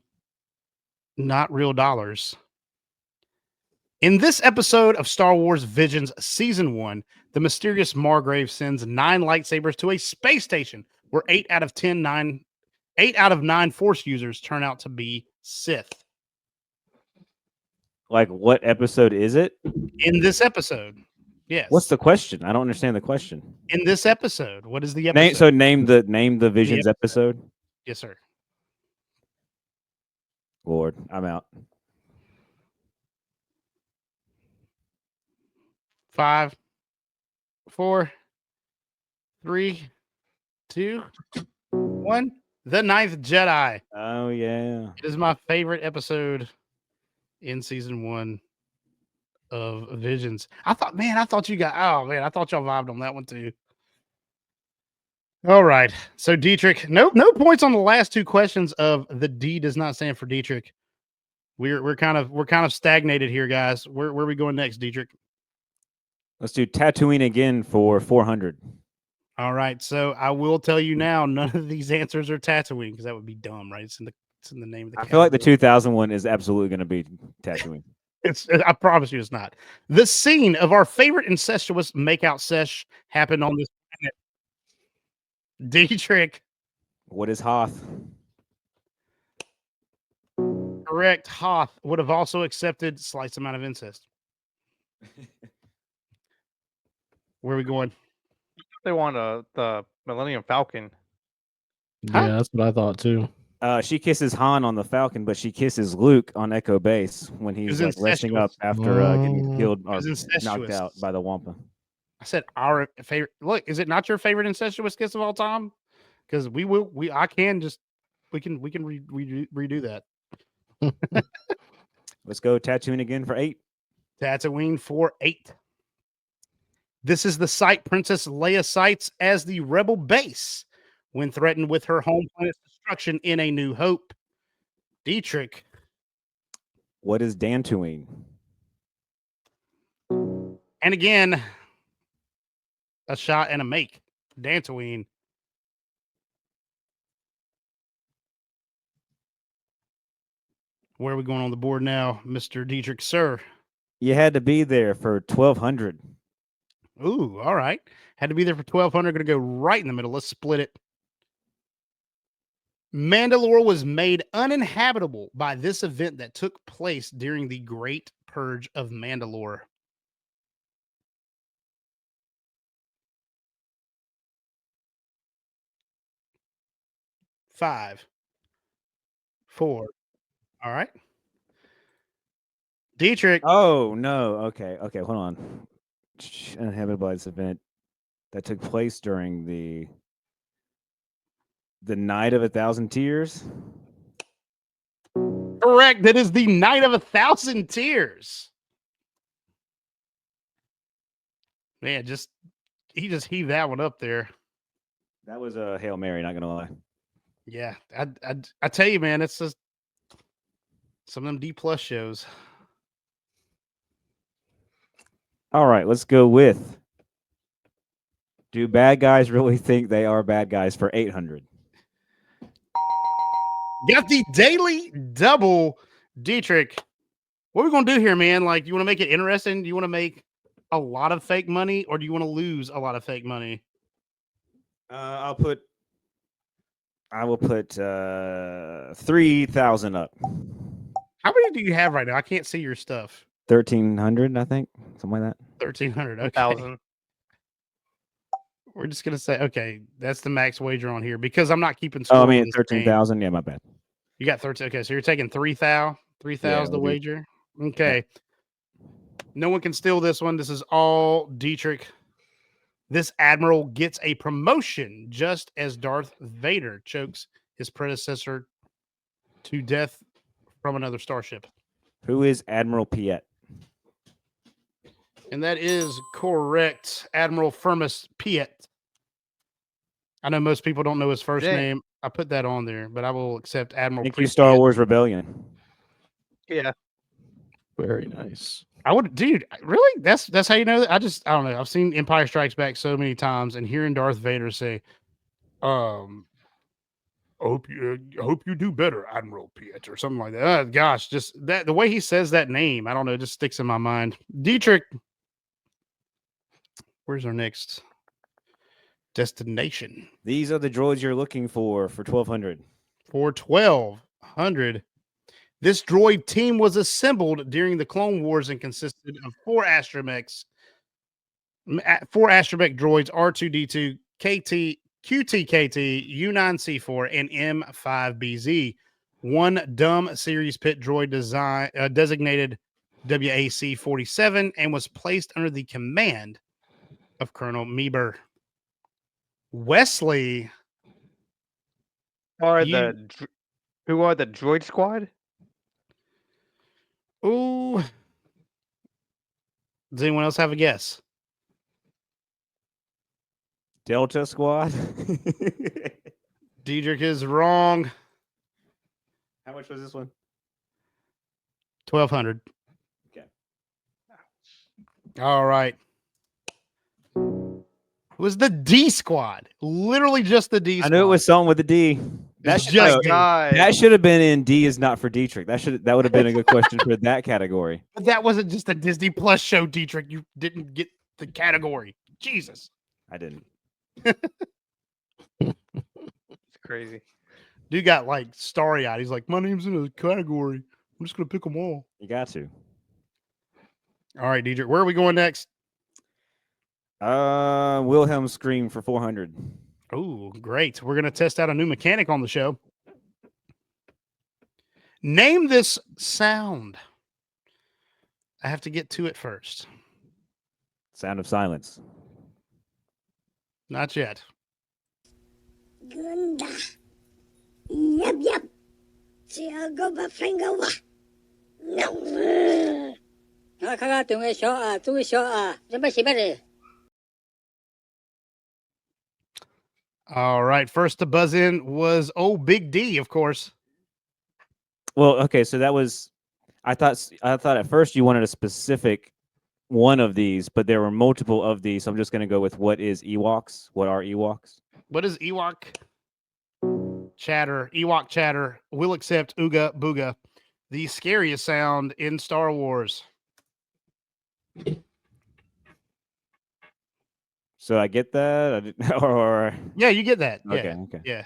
not real dollars. In this episode of Star Wars Visions Season 1, the mysterious Margrave sends 9 lightsabers to a space station where 8 out of 9 Force users turn out to be Sith. Like, what episode is it? In this episode, yes. What's the question? I don't understand the question. In this episode, what is the episode? Name the Visions episode. Yes, sir. Lord, I'm out. 5, 4, 3, 2, 1. The Ninth Jedi. Oh yeah. It is my favorite episode in season 1 of Visions. I thought y'all vibed on that one too. All right. So Dietrich, no points on the last 2 questions of the D does not stand for Dietrich. We're kind of stagnated here, guys. Where are we going next, Dietrich? Let's do Tatooine again for 400. All right. So I will tell you now, none of these answers are Tatooine because that would be dumb, right? It's in the name of the I feel like the 2000 one is absolutely going to be Tatooine. I promise you it's not. The scene of our favorite incestuous makeout sesh happened on this planet. Dietrich. What is Hoth? Correct. Hoth would have also accepted slight amount of incest. Where are we going? They want the Millennium Falcon. Yeah, that's what I thought too. She kisses Han on the Falcon, but she kisses Luke on Echo Base when he's like resting up after getting killed or knocked out by the Wampa. I said our favorite. Look, is it not your favorite incestuous kiss of all time? Because we can redo that. Let's go Tatooine again for 8. Tatooine for 8. This is the site Princess Leia cites as the rebel base when threatened with her home planet's destruction in A New Hope. Dietrich. What is Dantooine? And again, a shot and a make. Dantooine. Where are we going on the board now, Mr. Dietrich, sir? You had to be there for 1,200. Ooh, all right. Had to be there for 1,200. Going to go right in the middle. Let's split it. Mandalore was made uninhabitable by this event that took place during the Great Purge of Mandalore. Five, four. All right. Dietrich. Oh, no. Okay. Hold on. Uninhabited by this event that took place during the Night of 1,000 Tears. Correct. That is the Night of 1,000 Tears. Man, he just heaved that one up there. That was a Hail Mary, not gonna lie. Yeah, I tell you, man, it's just some of them D+ shows. All right, let's go with. Do bad guys really think they are bad guys for 800? Got the daily double, Dietrich. What are we gonna do here, man? Like, you want to make it interesting? Do you want to make a lot of fake money, or do you want to lose a lot of fake money? I will put 3,000 up. How many do you have right now? I can't see your stuff. 1,300, I think, something like that. 1,300. Okay. 1,000. We're just gonna say, okay, that's the max wager on here because I'm not keeping score. Oh, I mean 13,000. Yeah, my bad. You got 13. Okay, so you're taking 3,000 to wager. Okay. Yeah. No one can steal this one. This is all Dietrich. This admiral gets a promotion just as Darth Vader chokes his predecessor to death from another starship. Who is Admiral Piet? And that is correct. Admiral Firmus Piet. I know most people don't know his first name. I put that on there, but I will accept Admiral. Thank you, Star Wars Rebellion. Yeah. Very nice. I would, dude. Really? That's how you know that? I don't know. I've seen Empire Strikes Back so many times, and hearing Darth Vader say, I hope you do better, Admiral Piet," or something like that. Gosh, just that the way he says that name, I don't know, it just sticks in my mind. Dietrich, where's our next destination? These are the droids you're looking for 1,200. For 1,200. This droid team was assembled during the Clone Wars and consisted of 4 astromech droids: R2D2, KT, QTKT, U9C4, and M5BZ. 1 dumb series pit droid designated WAC-47 and was placed under the command of Colonel Meeber. Wesley. Who are the droid squad? Ooh. Does anyone else have a guess? Delta Squad. Dietrich is wrong. How much was this one? 1,200. Okay. All right. It was the D Squad. Literally just the D Squad. I knew it was something with a D. That should have been in D is not for Dietrich. That would have been a good question for that category. But that wasn't just a Disney Plus show, Dietrich. You didn't get the category. Jesus. I didn't. It's crazy. Dude got like starry eyed. He's like, my name's in a category. I'm just gonna pick them all. You got to. All right, Dietrich. Where are we going next? Wilhelm Scream for 400. Oh, great. We're gonna test out a new mechanic on the show. Name this sound. I have to get to it first. Sound of silence. Not yet. Gunda. Yep, yep. See, I'll go by finger. No. All right. First to buzz in was Big D, of course. Well, okay, so that was. I thought at first you wanted a specific one of these, but there were multiple of these. So I'm just going to go with what is Ewoks? What are Ewoks? What is Ewok chatter? Ewok chatter. We'll accept Ooga Booga, the scariest sound in Star Wars. So I get that, or yeah, you get that. Yeah, okay. Yeah,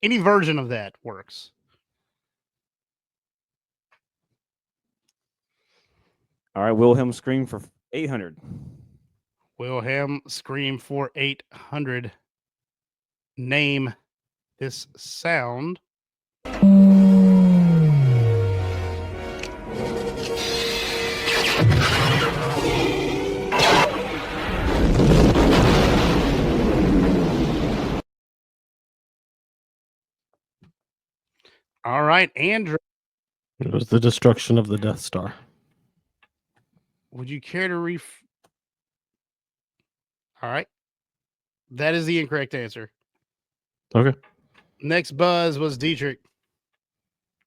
any version of that works. All right, Wilhelm scream for 800. Wilhelm scream for 800. Name this sound. All right, Andrew. It was the destruction of the Death Star. Would you care to All right. That is the incorrect answer. Okay. Next buzz was Dietrich.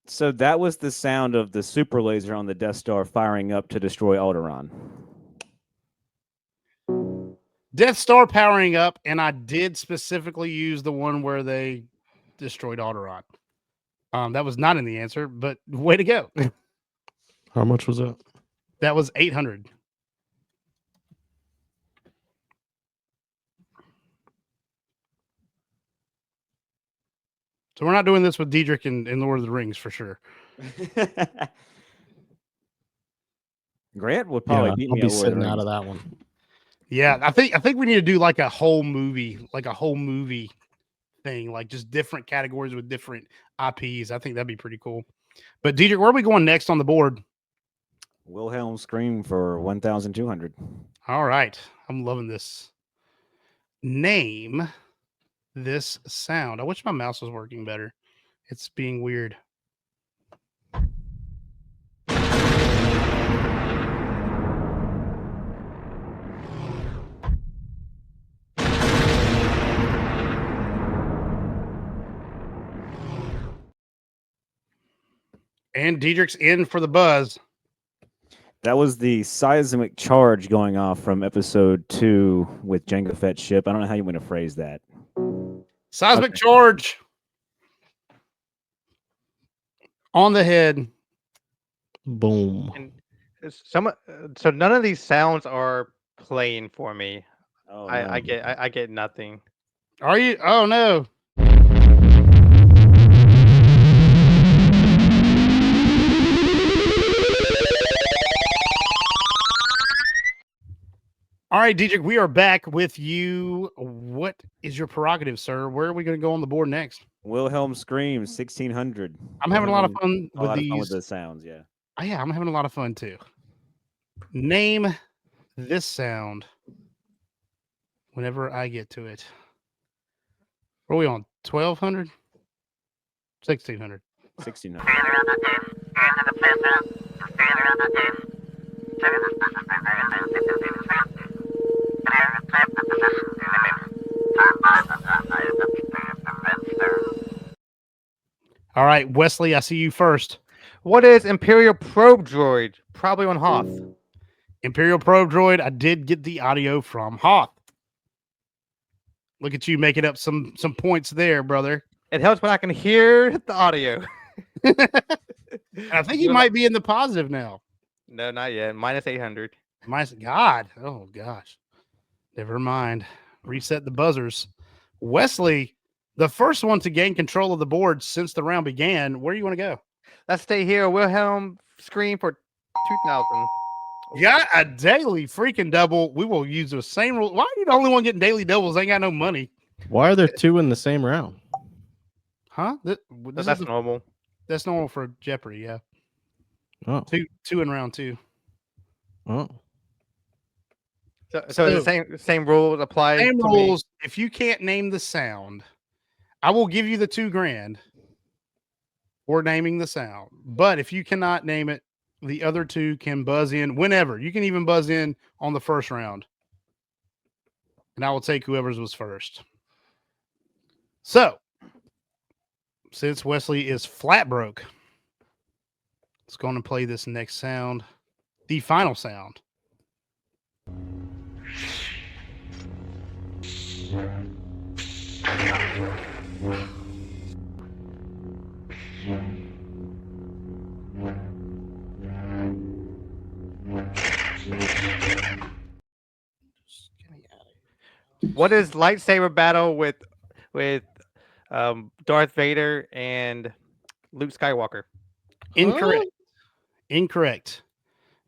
So that was the sound of the super laser on the Death Star firing up to destroy Alderaan. Death Star powering up, and I did specifically use the one where they destroyed Alderaan. That was not in the answer, but way to go. How much was that? That was 800. So we're not doing this with Diedrich in Lord of the Rings for sure. Grant would probably beat me. I'll be sitting out of that one. Yeah, I think we need to do like a whole movie thing, like just different categories with different IPs. I think that'd be pretty cool. But Diedrich, where are we going next on the board? Wilhelm scream for 1,200. All right, I'm loving this. Name this sound. I wish my mouse was working better. It's being weird. And Diedrich's in for the buzz. That was the seismic charge going off from episode 2 with Jango Fett's ship. I don't know how you want to phrase that. Seismic charge on the head. Boom. And so none of these sounds are playing for me. Oh, no. I get nothing. Are you? Oh no. All right, Diedrich, we are back with you. What is your prerogative, sir? Where are we going to go on the board next? Wilhelm scream 1,600. I'm having a lot of fun with these. Fun with the sounds, yeah. Oh, yeah, I'm having a lot of fun too. Name this sound whenever I get to it. What are we on? 1,200? 1,600. 1,600. All right, Wesley, I see you first. What is Imperial Probe Droid? Probably on Hoth. Imperial Probe Droid. I did get the audio from Hoth. Look at you making up some points there, brother. It helps when I can hear the audio. I think you might be in the positive now. No, not yet. Minus 800. God. Oh, gosh. Never mind. Reset the buzzers. Wesley, the first one to gain control of the board since the round began. Where do you want to go? Let's stay here. Wilhelm scream for 2,000. Got a daily freaking double. We will use the same rule. Why are you the only one getting daily doubles? They ain't got no money. Why are there two in the same round? Huh? That's normal. That's normal for Jeopardy, yeah. Oh. Two in round 2. Oh. So the same rules apply. Same to rules. Me. If you can't name the sound, I will give you the $2,000 for naming the sound. But if you cannot name it, the other two can buzz in whenever. You can even buzz in on the first round. And I will take whoever's was first. So, since Wesley is flat broke, let's go on and play this next sound. The final sound What is lightsaber battle with Darth Vader and Luke Skywalker? Incorrect. Incorrect.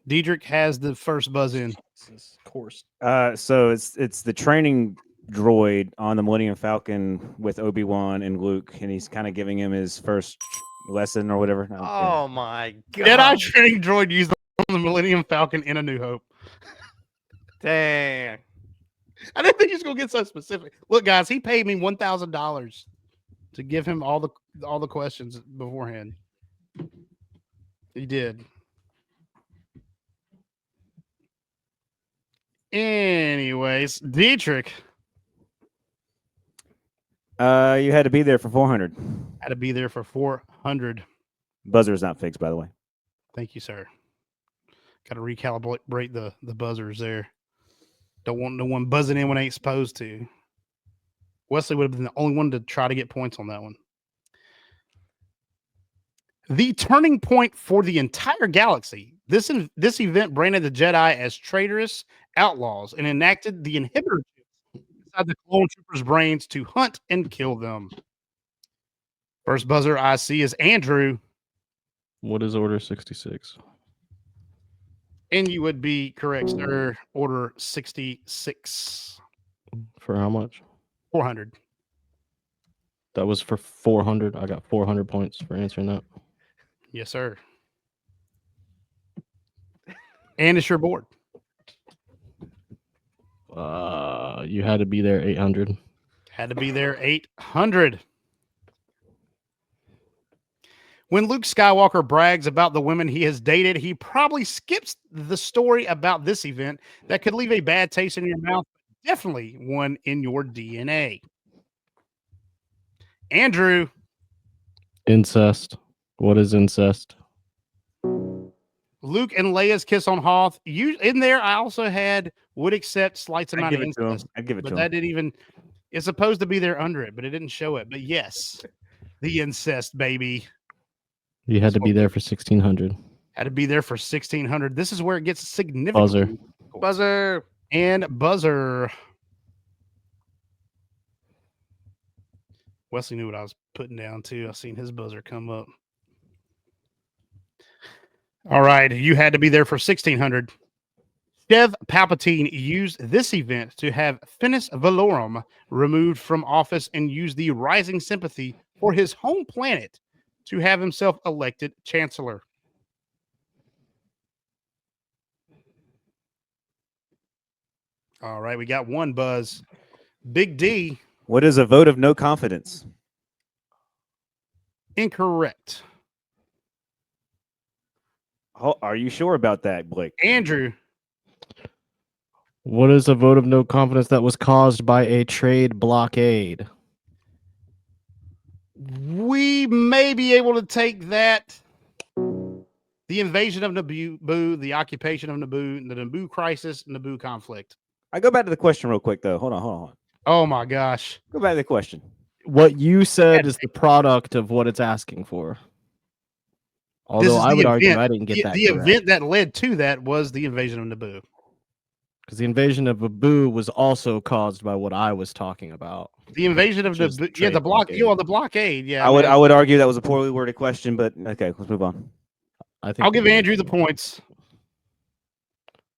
Diedrich has the first buzz in. Of course. So it's the training droid on the Millennium Falcon with Obi-Wan and Luke, and he's kind of giving him his first lesson or whatever. Oh my god! Jedi training droid used on the Millennium Falcon in A New Hope. Dang! I didn't think he was gonna get so specific. Look, guys, he paid me $1,000 to give him all the questions beforehand. He did. Anyways, Dietrich. You had to be there for 400. Had to be there for 400. Buzzer is not fixed, by the way. Thank you, sir. Got to recalibrate the buzzers there. Don't want no one buzzing in when they ain't supposed to. Wesley would have been the only one to try to get points on that one. The turning point for the entire galaxy. This event branded the Jedi as traitorous outlaws and enacted the inhibitor inside the clone troopers' brains to hunt and kill them. First buzzer I see is Andrew. What is Order 66? And you would be correct, sir. Order 66. For how much? 400. That was for 400. I got 400 points for answering that. Yes, sir. And it's your board. You had to be there 800. Had to be there 800. When Luke Skywalker brags about the women he has dated, he probably skips the story about this event that could leave a bad taste in your mouth, definitely one in your DNA. Andrew. Incest. What is incest? Luke and Leia's kiss on Hoth. In there, I also had would accept slight amount of incest. I'd give it to him. But that didn't even. It's supposed to be there under it, but it didn't show it. But yes, the incest, baby. You had to be there for 1600. Had to be there for 1600. This is where it gets significant. Buzzer. Buzzer. And buzzer. Wesley knew what I was putting down too. I seen his buzzer come up. All right. You had to be there for 1600. Sheev Palpatine used this event to have Finis Valorum removed from office and use the rising sympathy for his home planet to have himself elected chancellor. All right, we got one buzz. Big D. What is a vote of no confidence? Incorrect. Oh, are you sure about that, Blake? Andrew. What is a vote of no confidence that was caused by a trade blockade? We may be able to take that. The invasion of Naboo, the occupation of Naboo, the Naboo crisis, Naboo conflict. I go back to the question real quick, though. Hold on. Oh, my gosh. Go back to the question. What you said is the product of what it's asking for. Although I would argue I didn't get that. The event that led to that was the invasion of Naboo. Because the invasion of Naboo was also caused by what I was talking about. The invasion of Naboo, yeah, the blockade. Yeah, I would argue that was a poorly worded question, but okay, let's move on. I'll give Andrew the points.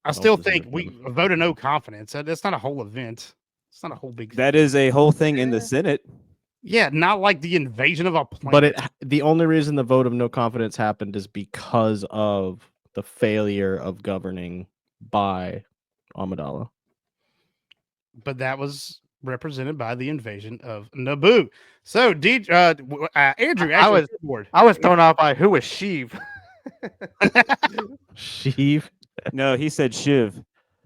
I still think we voted no confidence. That's not a whole event. It's not a whole big. That is a whole thing in the Senate. Yeah, not like the invasion of a planet. But the only reason the vote of no confidence happened is because of the failure of governing by Amidala. But that was represented by the invasion of Naboo. So, Andrew, I was thrown off by who was Sheev. Sheev? No, he said Shiv.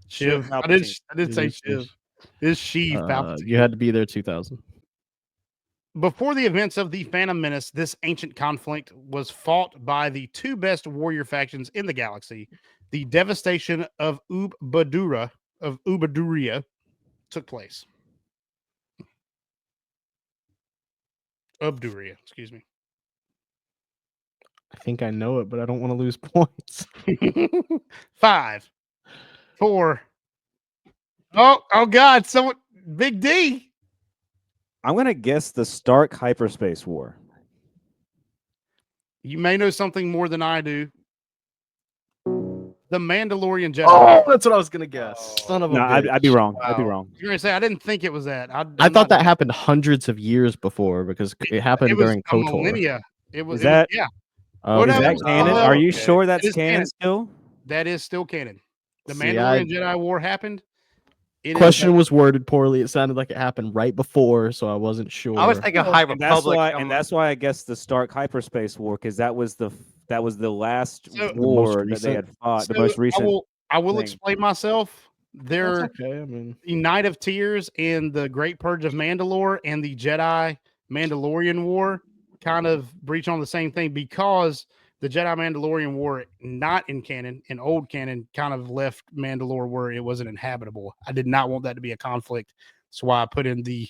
Shiv. I did say Shiv. It's Sheev Palpatine. You had to be there 2000. Before the events of the Phantom Menace, this ancient conflict was fought by the two best warrior factions in the galaxy, the devastation of Ub Badura of Ubaduria took place? Ubduria, excuse me. I think I know it, but I don't want to lose points. 5, 4. Oh God! Someone, Big D. I'm gonna guess the Stark Hyperspace War. You may know something more than I do. The Mandalorian Jedi. Oh, that's what I was gonna guess. Son of a No, bitch. I'd be wrong. I'd be Wow. wrong. You're gonna say I didn't think it was that. I thought that happened hundreds of years before because it happened it was during a KOTOR. millennia. It was, Is that- yeah. Oh, What Is else? that canon? Are you okay. sure that's It is canon canon. still? That is still canon. The See, Mandalorian Jedi War happened. It is question was worded poorly. It sounded like it happened right before, so I wasn't sure. I was thinking High And that's Republic. why, I guess the Stark Hyperspace War, because that was the last So- war The most that they had fought. The So most recent. I will thing. explain myself. That's There, okay. I mean, the Night of Tears and the Great Purge of Mandalore and the Jedi Mandalorian War kind of breach on the same thing because the Jedi Mandalorian War, not in canon, in old canon, kind of left Mandalore where it wasn't inhabitable. I did not want that to be a conflict. That's why I put in the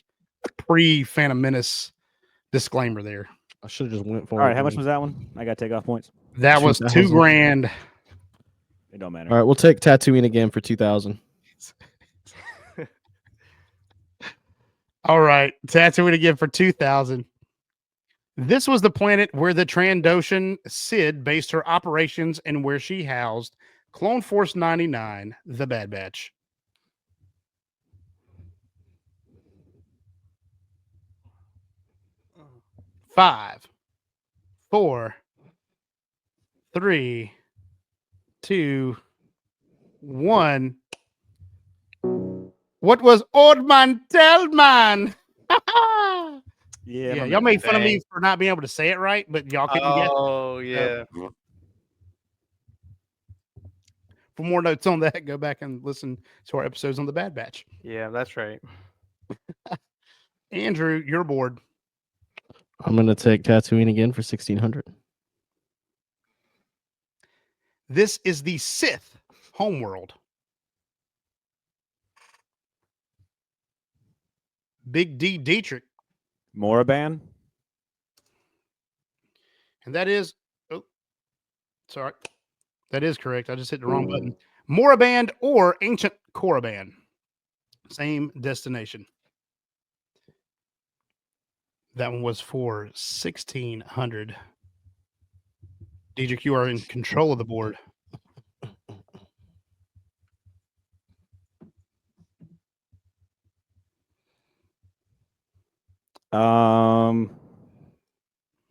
pre-Phantom Menace disclaimer there. I should have just went for All it. right, how much man. was that one? I got to take off points. That was 2,000. $2,000. It don't matter. All right, we'll take Tatooine again for 2,000. All right, Tatooine again for 2,000. This was the planet where the Trandoshan Sid based her operations and where she housed Clone Force 99, the Bad Batch. Five, 4, 3, 2, 1. What was Old Man Tell Man? Yeah, y'all made fun of me for not being able to say it right, but y'all couldn't get it. Oh yeah. For more notes on that, go back and listen to our episodes on the Bad Batch. Yeah, that's right. Andrew, you're bored. I'm gonna take Tatooine again for 1,600. This is the Sith homeworld. Big D Dietrich. Moraban? And that is, oh, sorry. That is correct. I just hit the wrong button. Moraband or Ancient Korriban. Same destination. That one was for 1,600. Diedrich, you are in control of the board.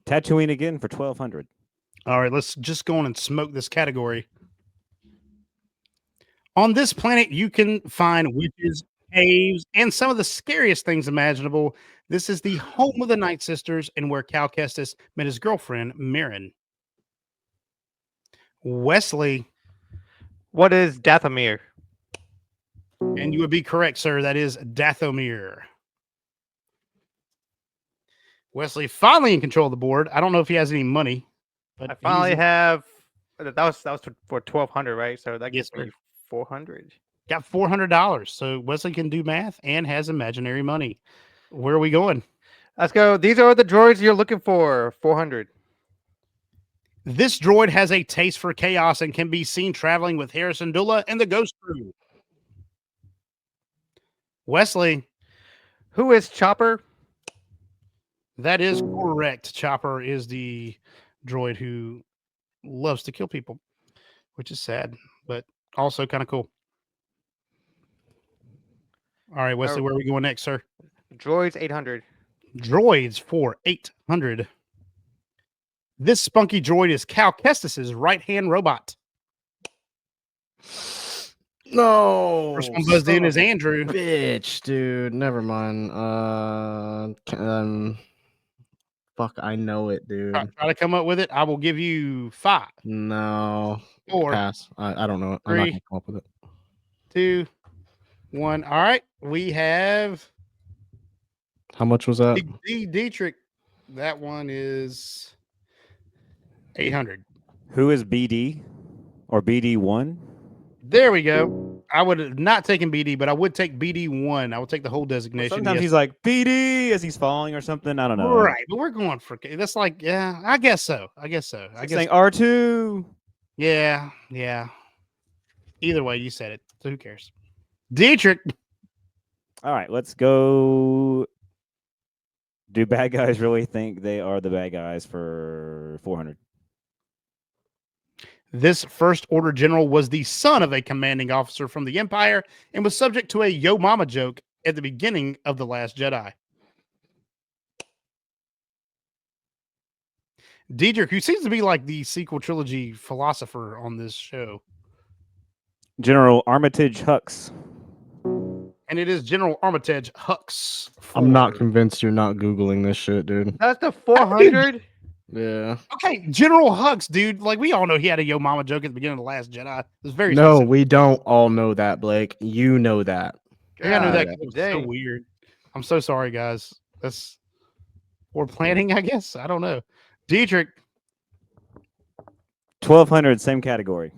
Tatooine again for 1,200. All right, let's just go on and smoke this category. On this planet, you can find witches, caves, and some of the scariest things imaginable. This is the home of the Night Sisters and where Cal Kestis met his girlfriend, Marin. Wesley. What is Dathomir? And you would be correct, sir. That is Dathomir. Wesley finally in control of the board. I don't know if he has any money. But I finally have. That was for 1,200, right? So that Yes, gets me 400. got $400. So Wesley can do math and has imaginary money. Where are we going? Let's go. These are the droids you're looking for. 400. This droid has a taste for chaos and can be seen traveling with Harrison Dula and the Ghost Crew. Wesley. Who is Chopper? That is correct. Chopper is the droid who loves to kill people, which is sad, but also kind of cool. All right, Wesley, where are we going next, sir? Droids 800. Droids for 800. This spunky droid is Cal Kestis's right-hand robot. No. First one buzzed in is Andrew. Bitch, dude. Never mind. Fuck, I know it, dude. Try to come up with it. I will give you 5. No. 4. Pass. I don't know it. I'm 3, not gonna come up with it. 2, 1. All right. We have How much was that? Big D Dietrich. That one is 800. Who is BD or BD1? There we go. I would have not taken BD, but I would take BD1. I would take the whole designation. Well, sometimes he's like BD as he's falling or something. I don't know. Right, but we're going for that's like, yeah, I guess so. I guess saying R2. Yeah. Either way, you said it. So who cares? Dietrich. All right, let's go. Do bad guys really think they are the bad guys for 400? This first order general was the son of a commanding officer from the Empire and was subject to a Yo Mama joke at the beginning of The Last Jedi. Diedrich, who seems to be like the sequel trilogy philosopher on this show. General Armitage Hux. And it is General Armitage Hux. I'm not convinced you're not Googling this shit, dude. That's the 400? Yeah. Okay, General Hux, dude. Like, we all know he had a Yo Mama joke at the beginning of The Last Jedi. It was very No, specific. we don't all know that, Blake. You know that. I knew that. God, It was dang. so weird. I'm so sorry, guys. That's poor planning, I guess. I don't know. Dietrich. 1200, same category.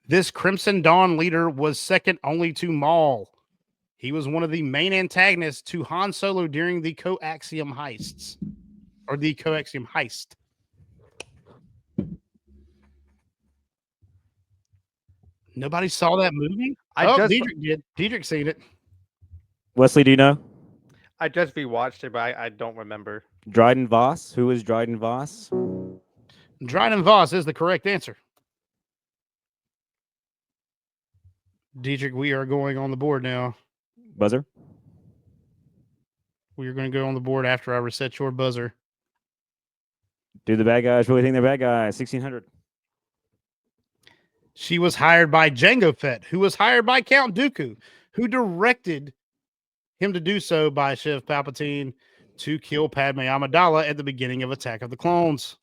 This Crimson Dawn leader was second only to Maul. He was one of the main antagonists to Han Solo during the Coaxium heists. Or the Coaxium heist. Nobody saw that movie? Diedrich did. Diedrich seen it. Wesley, do you know? I just rewatched it, but I don't remember. Dryden Voss. Who is Dryden Voss? Dryden Voss is the correct answer. Diedrich, we are going on the board now. Buzzer. We are going to go on the board after I reset your buzzer. Do the bad guys really think they're bad guys? 1600. She was hired by Jango Fett, who was hired by Count Dooku, who directed him to do so by Sheev Palpatine to kill Padme Amidala at the beginning of Attack of the Clones.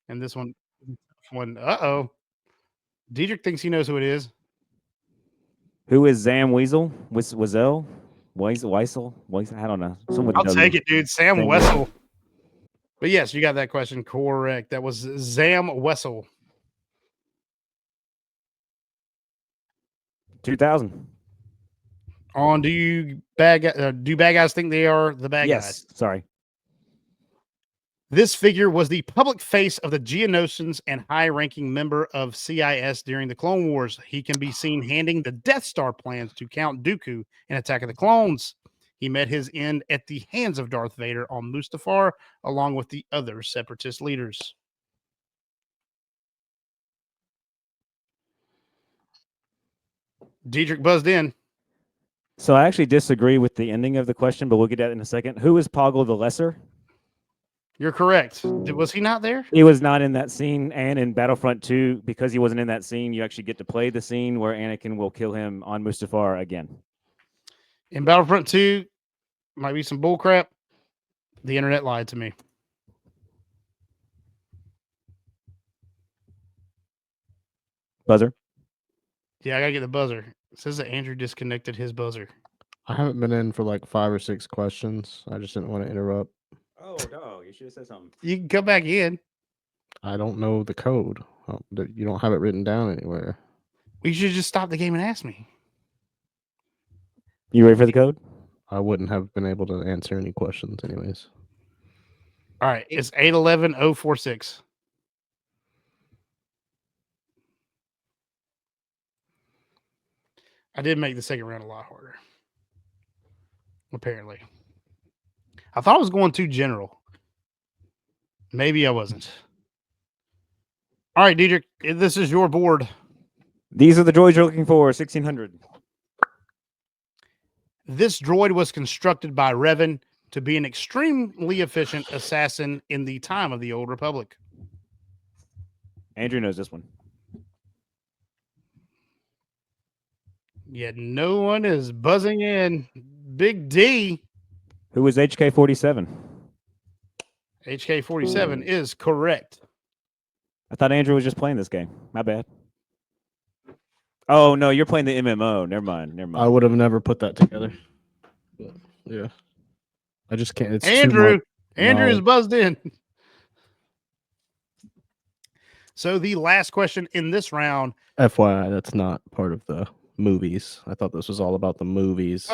And this one, uh-oh. Diedrich thinks he knows who it is. Who is Zam Weasel? Weasel? Weisel? I don't know. Someone I'll knows take me. it, dude. Sam Wessel. But yes, you got that question correct. That was Zam Wessel. 2000. On do bad guys think they are the bad guys? Sorry. This figure was the public face of the Geonosians and high-ranking member of CIS during the Clone Wars. He can be seen handing the Death Star plans to Count Dooku in Attack of the Clones. He met his end at the hands of Darth Vader on Mustafar, along with the other Separatist leaders. Diedrich buzzed in. So I actually disagree with the ending of the question, but we'll get that in a second. Who is Poggle the Lesser? You're correct. Was he not there? He was not in that scene, and in Battlefront 2, because he wasn't in that scene, you actually get to play the scene where Anakin will kill him on Mustafar again. In Battlefront 2, might be some bullcrap. The internet lied to me. Buzzer. Yeah, I gotta get the buzzer. It says that Andrew disconnected his buzzer. I haven't been in for like 5 or 6 questions. I just didn't want to interrupt. Oh, no. You should have said something. You can come back in. I don't know the code. You don't have it written down anywhere. You should just stop the game and ask me. You ready for the code? I wouldn't have been able to answer any questions anyways. All right, it's 811046. I did make the second round a lot harder. Apparently. I thought I was going too general. Maybe I wasn't. All right, Diedrich, this is your board. These are the droids you're looking for, 1600. This droid was constructed by Revan to be an extremely efficient assassin in the time of the Old Republic. Andrew knows this one. Yet no one is buzzing in. Big D. Who was HK-47? HK-47 is correct. I thought Andrew was just playing this game. My bad. Oh, no, you're playing the MMO. Never mind. I would have never put that together. But, yeah. I just can't. It's Andrew. too much. Andrew is buzzed in. So the last question in this round. FYI, that's not part of the movies. I thought this was all about the movies.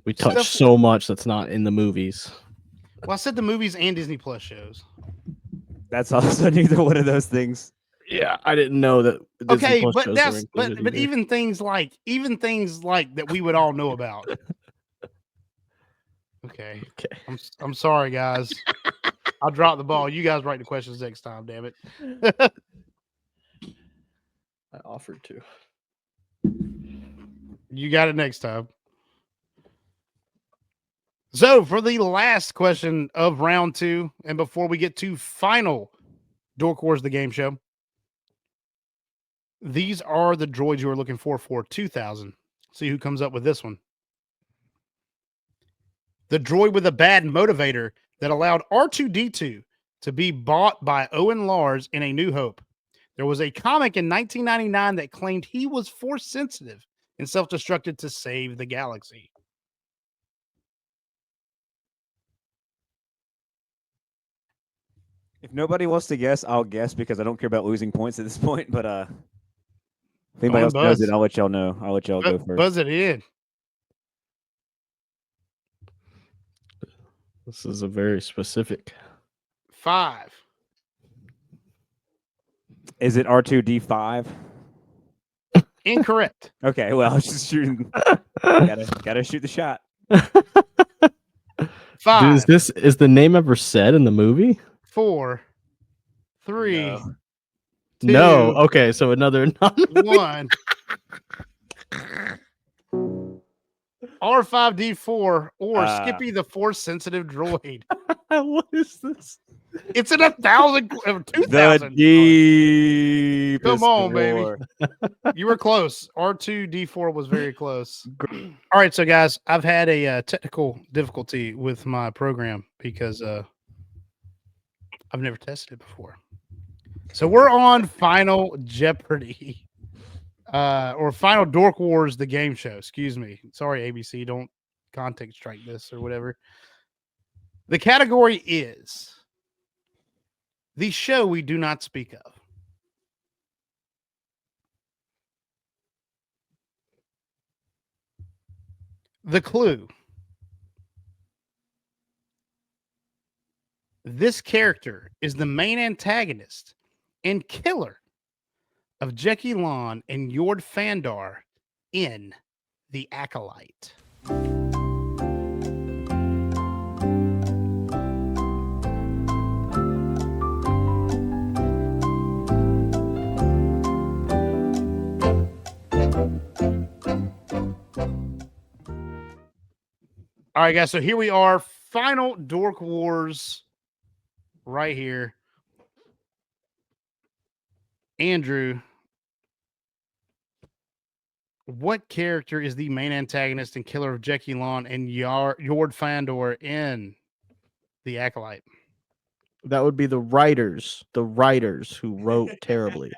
We touched so much that's not in the movies. Well, I said the movies and Disney Plus shows. That's also neither one of those things. Yeah, I didn't know that. Okay, but that's but even things like that we would all know about. Okay. I'm sorry, guys. I'll drop the ball. You guys write the questions next time. Damn it. I offered to. You got it next time. So for the last question of round 2, and before we get to final Dork Wars the game show, these are the droids you are looking for 2000. See who comes up with this one. The droid with a bad motivator that allowed R2-D2 to be bought by Owen Lars in A New Hope. There was a comic in 1999 that claimed he was force sensitive and self-destructed to save the galaxy. If nobody wants to guess, I'll guess because I don't care about losing points at this point. But if anybody else knows it, I'll let y'all know. I'll let y'all go first. Buzz it in. This is a very specific. 5. Is it R2-D5? Incorrect. Okay, well, I was just shooting. gotta shoot the shot. 5. Dude, is the name ever said in the movie? 4, 3, No. 2, No. Okay, so another 1. R5D4 or Skippy the Force Sensitive Droid. What is this? It's in 1,000, 2,000. The deep. Come on, baby. You were close. R2D4 was very close. All right, so guys, I've had a technical difficulty with my program because I've never tested it before. So we're on Final Jeopardy. Or Final Dork Wars, the game show. Excuse me. Sorry, ABC. Don't contact strike this or whatever. The category is the show we do not speak of. The clue. This character is the main antagonist and killer of Jeki Lon and Yord Fandar in The Acolyte. All right, guys, so here we are. Final Dork Wars right here. Andrew, what character is the main antagonist and killer of Jeki Lon and Yord Fandor in The Acolyte? That would be the writers who wrote terribly.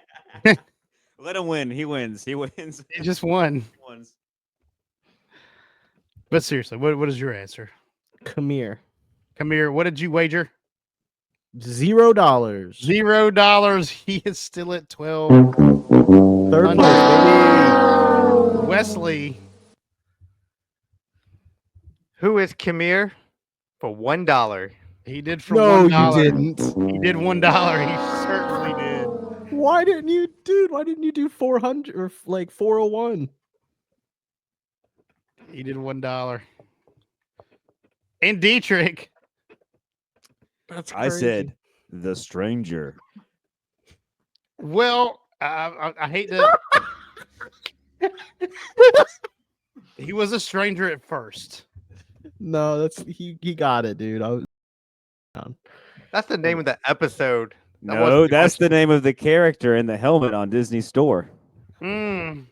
Let him win. He wins. He wins. He just won. But seriously, what is your answer? Come here. What did you wager? $0. $0. He is still at 12. Third place, baby. Wesley. Who is Kamir for $1? He did for No, $1. you didn't. He did $1. He certainly did. Why didn't you, dude? Why didn't you do 400 or like 401? He did $1. And Dietrich. That's I said the stranger. Well, I hate to. He was a stranger at first. No, that's he got it, dude. That's the name of the episode. No, that's the name of the character in the helmet on Disney Store. Mm.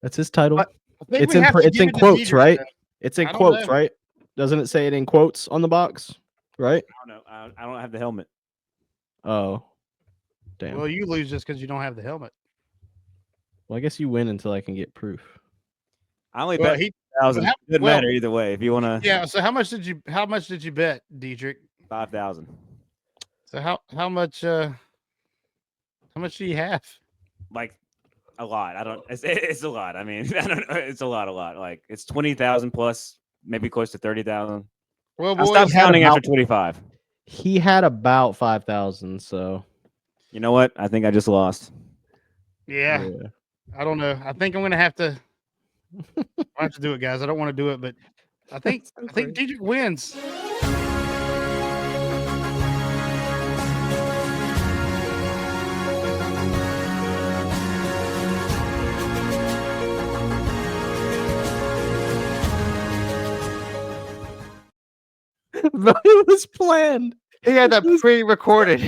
That's his title. It's in quotes, right? It's in I don't quotes, know. right? Doesn't it say it in quotes on the box? Right? I don't know. I don't have the helmet. Oh, damn. Well, you lose just because you don't have the helmet. Well, I guess you win until I can get proof. I only Well, bet 1,000. Doesn't well, matter either way. If you want to, Yeah. So how much did you bet, Dietrich? 5,000. So how much How much do you have? Like a lot. I don't. It's a lot. I mean, I don't know. It's a lot. Like it's 20,000 plus, maybe close to 30,000. Well, I boys, stopped counting after 25. He had about 5,000. So you know what? I think I just lost. yeah. I don't know. I think I'm gonna have to. I have to do it, guys. I don't want to do it, but I think Dietrich wins. It was planned. He had that pre-recorded.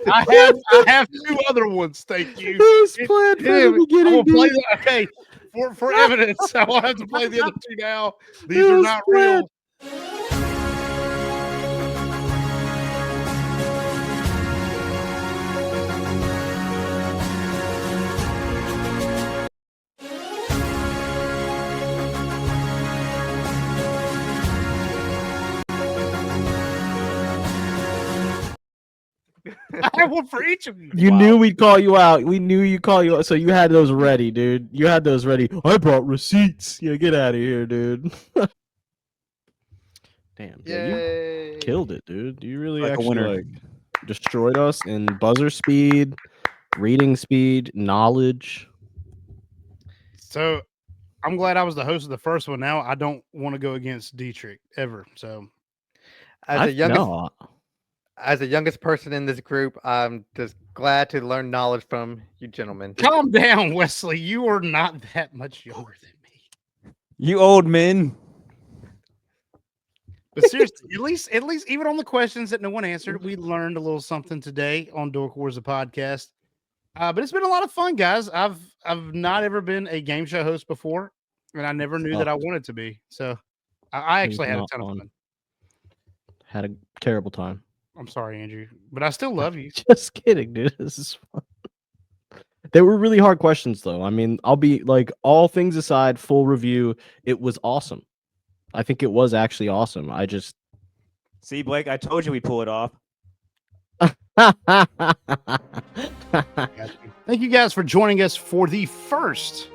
I have 2 other ones. Thank you. It was planned from the beginning. I will play that. Okay, for evidence, I will have to play the other 2 now. These are not real. I have one for each of you. You knew we'd call you out. We knew you'd call you out. So you had those ready, dude. You had those ready. I brought receipts. Yeah, get out of here, dude. Damn, you killed it, dude. You really Like a actually winner. destroyed us in buzzer speed, reading speed, knowledge. So I'm glad I was the host of the first one. Now I don't want to go against Dietrich ever. So As No. the youngest person in this group, I'm just glad to learn knowledge from you gentlemen. calm down, Wesley. You are not that much younger than me. You old men. But seriously, at least even on the questions that no one answered, we learned a little something today on Dork Wars, the podcast. But it's been a lot of fun, guys. I've not ever been a game show host before, and I never knew that I wanted to be. So I actually had a ton of fun. Had a terrible time. I'm sorry, Andrew, but I still love you. Just kidding, dude. This is fun. They were really hard questions, though. I mean, I'll be like, all things aside, full review. It was awesome. I think it was actually awesome. I just See, Blake, I told you we'd pull it off. Thank you guys for joining us for the first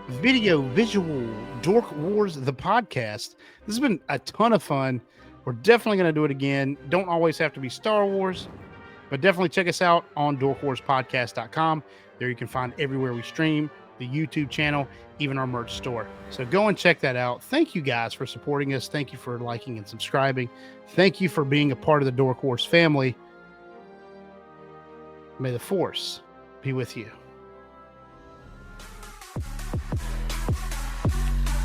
visual Dork Wars, the podcast. This has been a ton of fun. We're definitely going to do it again. Don't always have to be Star Wars, but definitely check us out on dorkwarspodcast.com. There you can find everywhere we stream, the YouTube channel, even our merch store. So go and check that out. Thank you guys for supporting us. Thank you for liking and subscribing. Thank you for being a part of the Dork Wars family. May the Force be with you.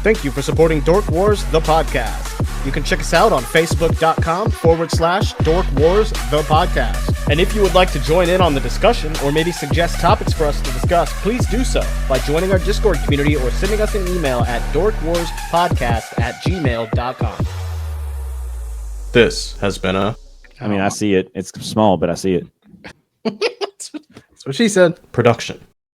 Thank you for supporting Dork Wars, the podcast. You can check us out on facebook.com/Dork Wars, the podcast. And if you would like to join in on the discussion or maybe suggest topics for us to discuss, please do so by joining our Discord community or sending us an email at dorkwarspodcast@gmail.com. This has been a... I mean, I see it. It's small, but I see it. That's what she said. Production.